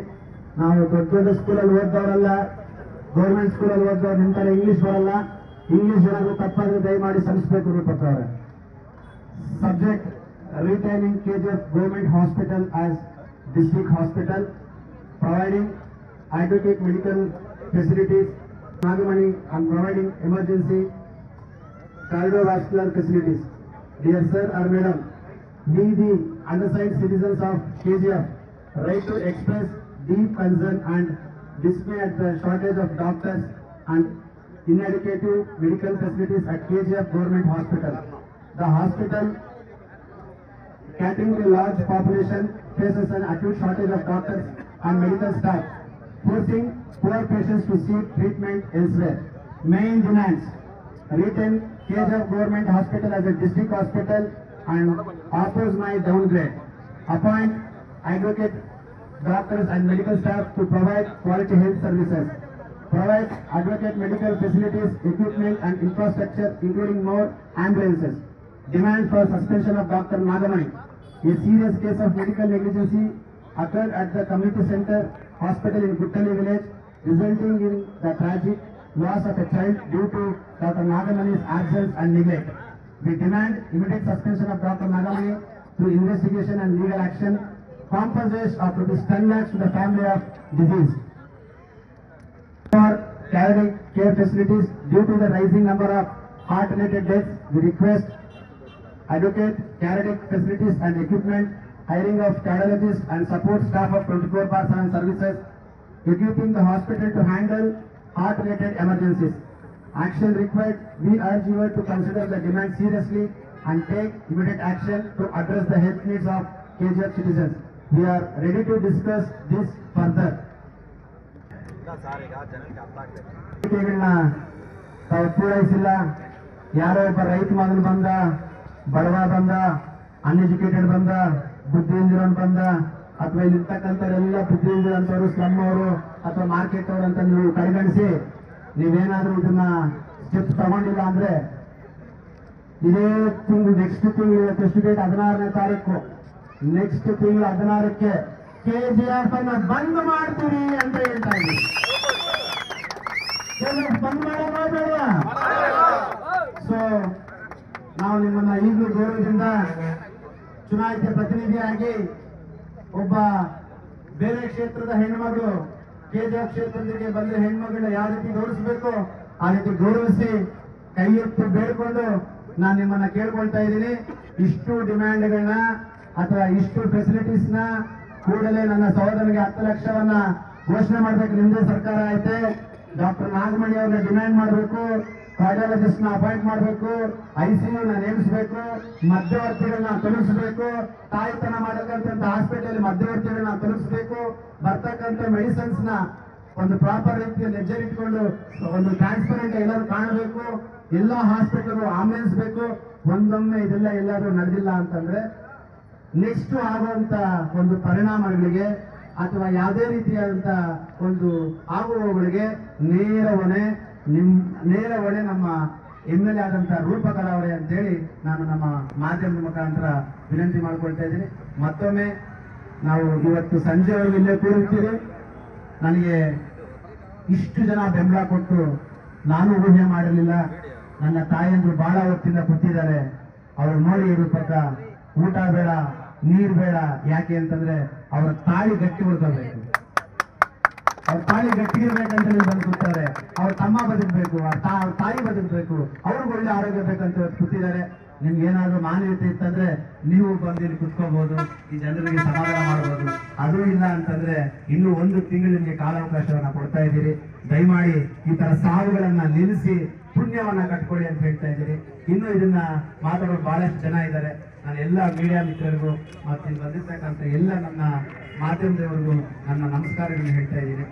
ನಾವು ದೊಡ್ಡ ದೊಡ್ಡ ಸ್ಕೂಲಲ್ಲಿ ಓದ್ದವರಲ್ಲ, ಗೌರ್ಮೆಂಟ್ ಸ್ಕೂಲಲ್ಲಿ ಓದ್ದವ್ರು ನಿಂತಾರೆ, ಇಂಗ್ಲಿಷ್ ಬರಲ್ಲ. ಇಂಗ್ಲಿಷ್ ಏನಾದ್ರು ತಪ್ಪಾದ್ರೆ ದಯಮಾಡಿ ಶ್ರಮಿಸಬೇಕು ರೂಪಕ ಅವರ. Subject retaining KGF government hospital as district hospital, providing adequate medical facilities, Nagamani, and providing emergency cardiovascular facilities. Dear sir or madam, we the undersigned citizens of KGF right to express deep concern and dismay at the shortage of doctors and inadequate medical facilities at KGF Government Hospital. The hospital, catering to a large population, faces an acute shortage of doctors and medical staff, forcing poor patients to seek treatment elsewhere. Main demands: retain KGF Government Hospital as a district hospital and oppose my downgrade. Appoint adequate doctors and medical staff to provide quality health services. Provide adequate medical facilities, equipment and infrastructure including more ambulances. Demand for suspension of Dr. Nagamani. A serious case of medical negligence occurred at the community center hospital in Guttali village, resulting in the tragic loss of a child due to Dr. Nagamani's absence and neglect. We demand immediate suspension of Dr. Nagamani through investigation and legal action, compensation of ₹10 lakhs to the family of deceased. For cardiac care facilities, due to the rising number of heart-related deaths, we request adequate cardiac facilities and equipment, hiring of cardiologists and support staff of 24/7 services, equipping the hospital to handle heart-related emergencies. Action required. We urge you to consider the demand seriously and take immediate action to address the health needs of KGF citizens. We are ready to discuss this further. ತಾವು ಪೂರೈಸಿಲ್ಲ. ಯಾರೋ ಒಬ್ಬ ರೈತ ಮಗನು ಬಂದ, ಬಡವ ಬಂದ, ಅನ್ಎಜುಕೇಟೆಡ್ ಬಂದ, ಬುದ್ಧಿಯಿಂದಿರೋನ್ ಬಂದ, ಅಥವಾ ಇಲ್ಲಿರ್ತಕ್ಕಂಥವರೆಲ್ಲ ಬುದ್ಧಿಯಿಂದಿರೋಂಥವ್ರು, ಸ್ಲಮ್ ಅವರು ಅಥವಾ ಮಾರ್ಕೆಟ್ ಅವರು ಅಂತ ನೀವು ಕಡೆಗಣಿಸಿ ನೀವೇನಾದ್ರೂ ಇದನ್ನ ಸ್ಟೆಪ್ ತಗೊಂಡಿಲ್ಲ ಅಂದ್ರೆ ಇದೇ ತಿಂಗಳು ನೆಕ್ಸ್ಟ್ ತಿಂಗಳು ಎಷ್ಟು ಡೇಟ್ 16ನೇ ತಾರೀಕು, ನೆಕ್ಸ್ಟ್ ತಿಂಗಳು 16ಕ್ಕೆ KGF ಅನ್ನ ಬಂದ್ ಮಾಡ್ತೀರಿ ಅಂತ ಹೇಳ್ತಾ ಇದ್ದೀವಿ. ಬಂದ್ ಮಾಡೋಣ. ಸೊ ನಾವು ನಿಮ್ಮನ್ನ ಈಗಲೂ ಗೌರವದಿಂದ ಚುನಾಯಿತ ಪ್ರತಿನಿಧಿಯಾಗಿ ಒಬ್ಬ ಬೇರೆ ಕ್ಷೇತ್ರದ ಹೆಣ್ಮಗಳು KGF ಕ್ಷೇತ್ರಕ್ಕೆ ಬಂದ್ರೆ ಹೆಣ್ಮಗಳನ್ನ ಯಾವ ರೀತಿ ಗೌರವಿಸಬೇಕು ಆ ರೀತಿ ಗೌರವಿಸಿ ಕೈ ಎತ್ತಿ ಬೇಡ್ಕೊಂಡು ನಾನು ನಿಮ್ಮನ್ನ ಕೇಳ್ಕೊಳ್ತಾ ಇದ್ದೀನಿ. ಇಷ್ಟು ಡಿಮ್ಯಾಂಡ್ಗಳನ್ನ ಅಥವಾ ಇಷ್ಟು ಫೆಸಿಲಿಟೀಸ್ನ ಕೂಡಲೇ ನನ್ನ ಸಹೋದರನಿಗೆ 10 ಲಕ್ಷವನ್ನ ಘೋಷಣೆ ಮಾಡ್ಬೇಕು. ನಿಮ್ದೇ ಸರ್ಕಾರ ಐತೆ. ಡಾಕ್ಟರ್ ನಾಗಮಣಿ ಅವ್ರನ್ನ ಡಿಮ್ಯಾಂಡ್ ಮಾಡಬೇಕು, ಕಾರ್ಡಿಯಾಲಜಿಸ್ಟ್ ನ ಅಪಾಯಿಂಟ್ ಮಾಡಬೇಕು, ICU ನ ನೇಮಿಸಬೇಕು, ಮಧ್ಯವರ್ತಿಗಳನ್ನ ತೊಲಗಿಸಬೇಕು, ತಾಯ್ತನ ಮಾಡಕ್ಕಂತ ಹಾಸ್ಪಿಟಲ್ ಮಧ್ಯವರ್ತಿಗಳನ್ನ ತೊಲಗಿಸಬೇಕು, ಬರ್ತಕ್ಕಂಥ ಮೆಡಿಸಿನ್ಸ್ ನ ಒಂದು ಪ್ರಾಪರ್ ರೀತಿಯಲ್ಲಿ ಹೆಜ್ಜೆ ಇಟ್ಕೊಂಡು ಒಂದು ಟ್ರಾನ್ಸ್ಪರೆಂಟ್ ಎಲ್ಲರೂ ಕಾಣಬೇಕು. ಎಲ್ಲ ಹಾಸ್ಪಿಟಲ್ ಆಂಬುಲೆನ್ಸ್ ಬೇಕು. ಒಂದೊಮ್ಮೆ ಇದೆಲ್ಲ ಎಲ್ಲರೂ ನಡೆದಿಲ್ಲ ಅಂತಂದ್ರೆ ನೆಕ್ಸ್ಟ್ ಆಗುವಂತ ಒಂದು ಪರಿಣಾಮಗಳಿಗೆ ಅಥವಾ ಯಾವುದೇ ರೀತಿಯಾದಂತ ಒಂದು ಆಗುವವುಗಳಿಗೆ ನೇರ ಹೊಣೆ ನಮ್ಮ MLA ಆದಂತ ರೂಪಕರ ಅವರೇ ಅಂತೇಳಿ ನಾನು ನಮ್ಮ ಮಾಧ್ಯಮದ ಮುಖಾಂತರ ವಿನಂತಿ ಮಾಡ್ಕೊಳ್ತಾ ಇದ್ದೀನಿ. ಮತ್ತೊಮ್ಮೆ ನಾವು ಇವತ್ತು ಸಂಜೆವರೆಗೂ ಇಲ್ಲೇ ಕೂರುತ್ತೀರಿ. ನನಗೆ ಇಷ್ಟು ಜನ ಬೆಂಬಲ ಕೊಟ್ಟು ನಾನು ಊಹೆ ಮಾಡಿರಲಿಲ್ಲ. ನನ್ನ ತಾಯಂದ್ರು ಬಹಳ ಹೊತ್ತಿಂದ ಕೂತಿದ್ದಾರೆ. ಅವ್ರು ನೋಡಿ ರೂಪಕ ಊಟ ಬೇಡ, ನೀರು ಬೇಡ. ಯಾಕೆ ಅಂತಂದ್ರೆ ಅವರ ತಾಳಿ ಗಟ್ಟಿ ಉಳ್ಕೋಬೇಕು. ಅವ್ರ ತಾಳಿ ಗಟ್ಟಿಗಿರ್ಬೇಕಂತ ಹೇಳಿ ಬಂದು ಕೂತಾರೆ. ಅವ್ರ ತಮ್ಮ ಬದುಕಬೇಕು, ಅವ್ರ ತಾಯಿ ಬದುಕಬೇಕು, ಅವ್ರಿಗೆ ಒಳ್ಳೆ ಆರೋಗ್ಯ ಬೇಕಂತ ಕೂತಿದ್ದಾರೆ. ನಿಮ್ಗೆ ಏನಾದ್ರು ಮಾನವೀಯತೆ ಇತ್ತಂದ್ರೆ ನೀವು ಬಂದು ಇಲ್ಲಿ ಕುತ್ಕೋಬಹುದು, ಈ ಜನರಿಗೆ ಸಮಾಧಾನ ಮಾಡಬಹುದು. ಅದು ಇಲ್ಲ ಅಂತಂದ್ರೆ ಇನ್ನು 1 ತಿಂಗಳು ನಿಮಗೆ ಕಾಲಾವಕಾಶವನ್ನ ಕೊಡ್ತಾ ಇದ್ದೀರಿ. ದಯಮಾಡಿ ಈ ತರ ಸಾವುಗಳನ್ನ ನಿಲ್ಲಿಸಿ ಪುಣ್ಯವನ್ನ ಕಟ್ಕೊಳ್ಳಿ ಅಂತ ಹೇಳ್ತಾ ಇದ್ದೀರಿ. ಇನ್ನು ಇದನ್ನ ಮಾತಾಡೋರು ಬಹಳಷ್ಟು ಜನ ಇದ್ದಾರೆ. ನಾನು ಎಲ್ಲ ಮೀಡಿಯಾ ಮಿತ್ರರಿಗೂ ಮತ್ತು ಇಲ್ಲಿ ಬಂದಿರ್ತಕ್ಕಂಥ ಎಲ್ಲ ನನ್ನ ಮಾಧ್ಯಮದವರಿಗೂ ನನ್ನ ನಮಸ್ಕಾರಗಳನ್ನು ಹೇಳ್ತಾ ಇದ್ದೀನಿ.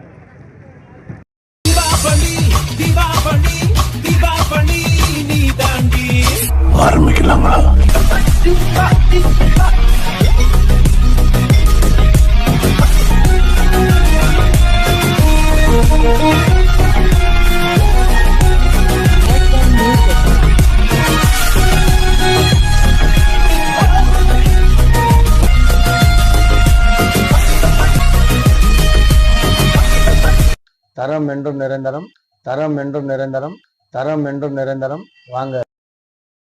தரம் என்றும் நிரந்தரம், தரம் என்றும் நிரந்தரம், தரம் என்றும் நிரந்தரம். வாங்க.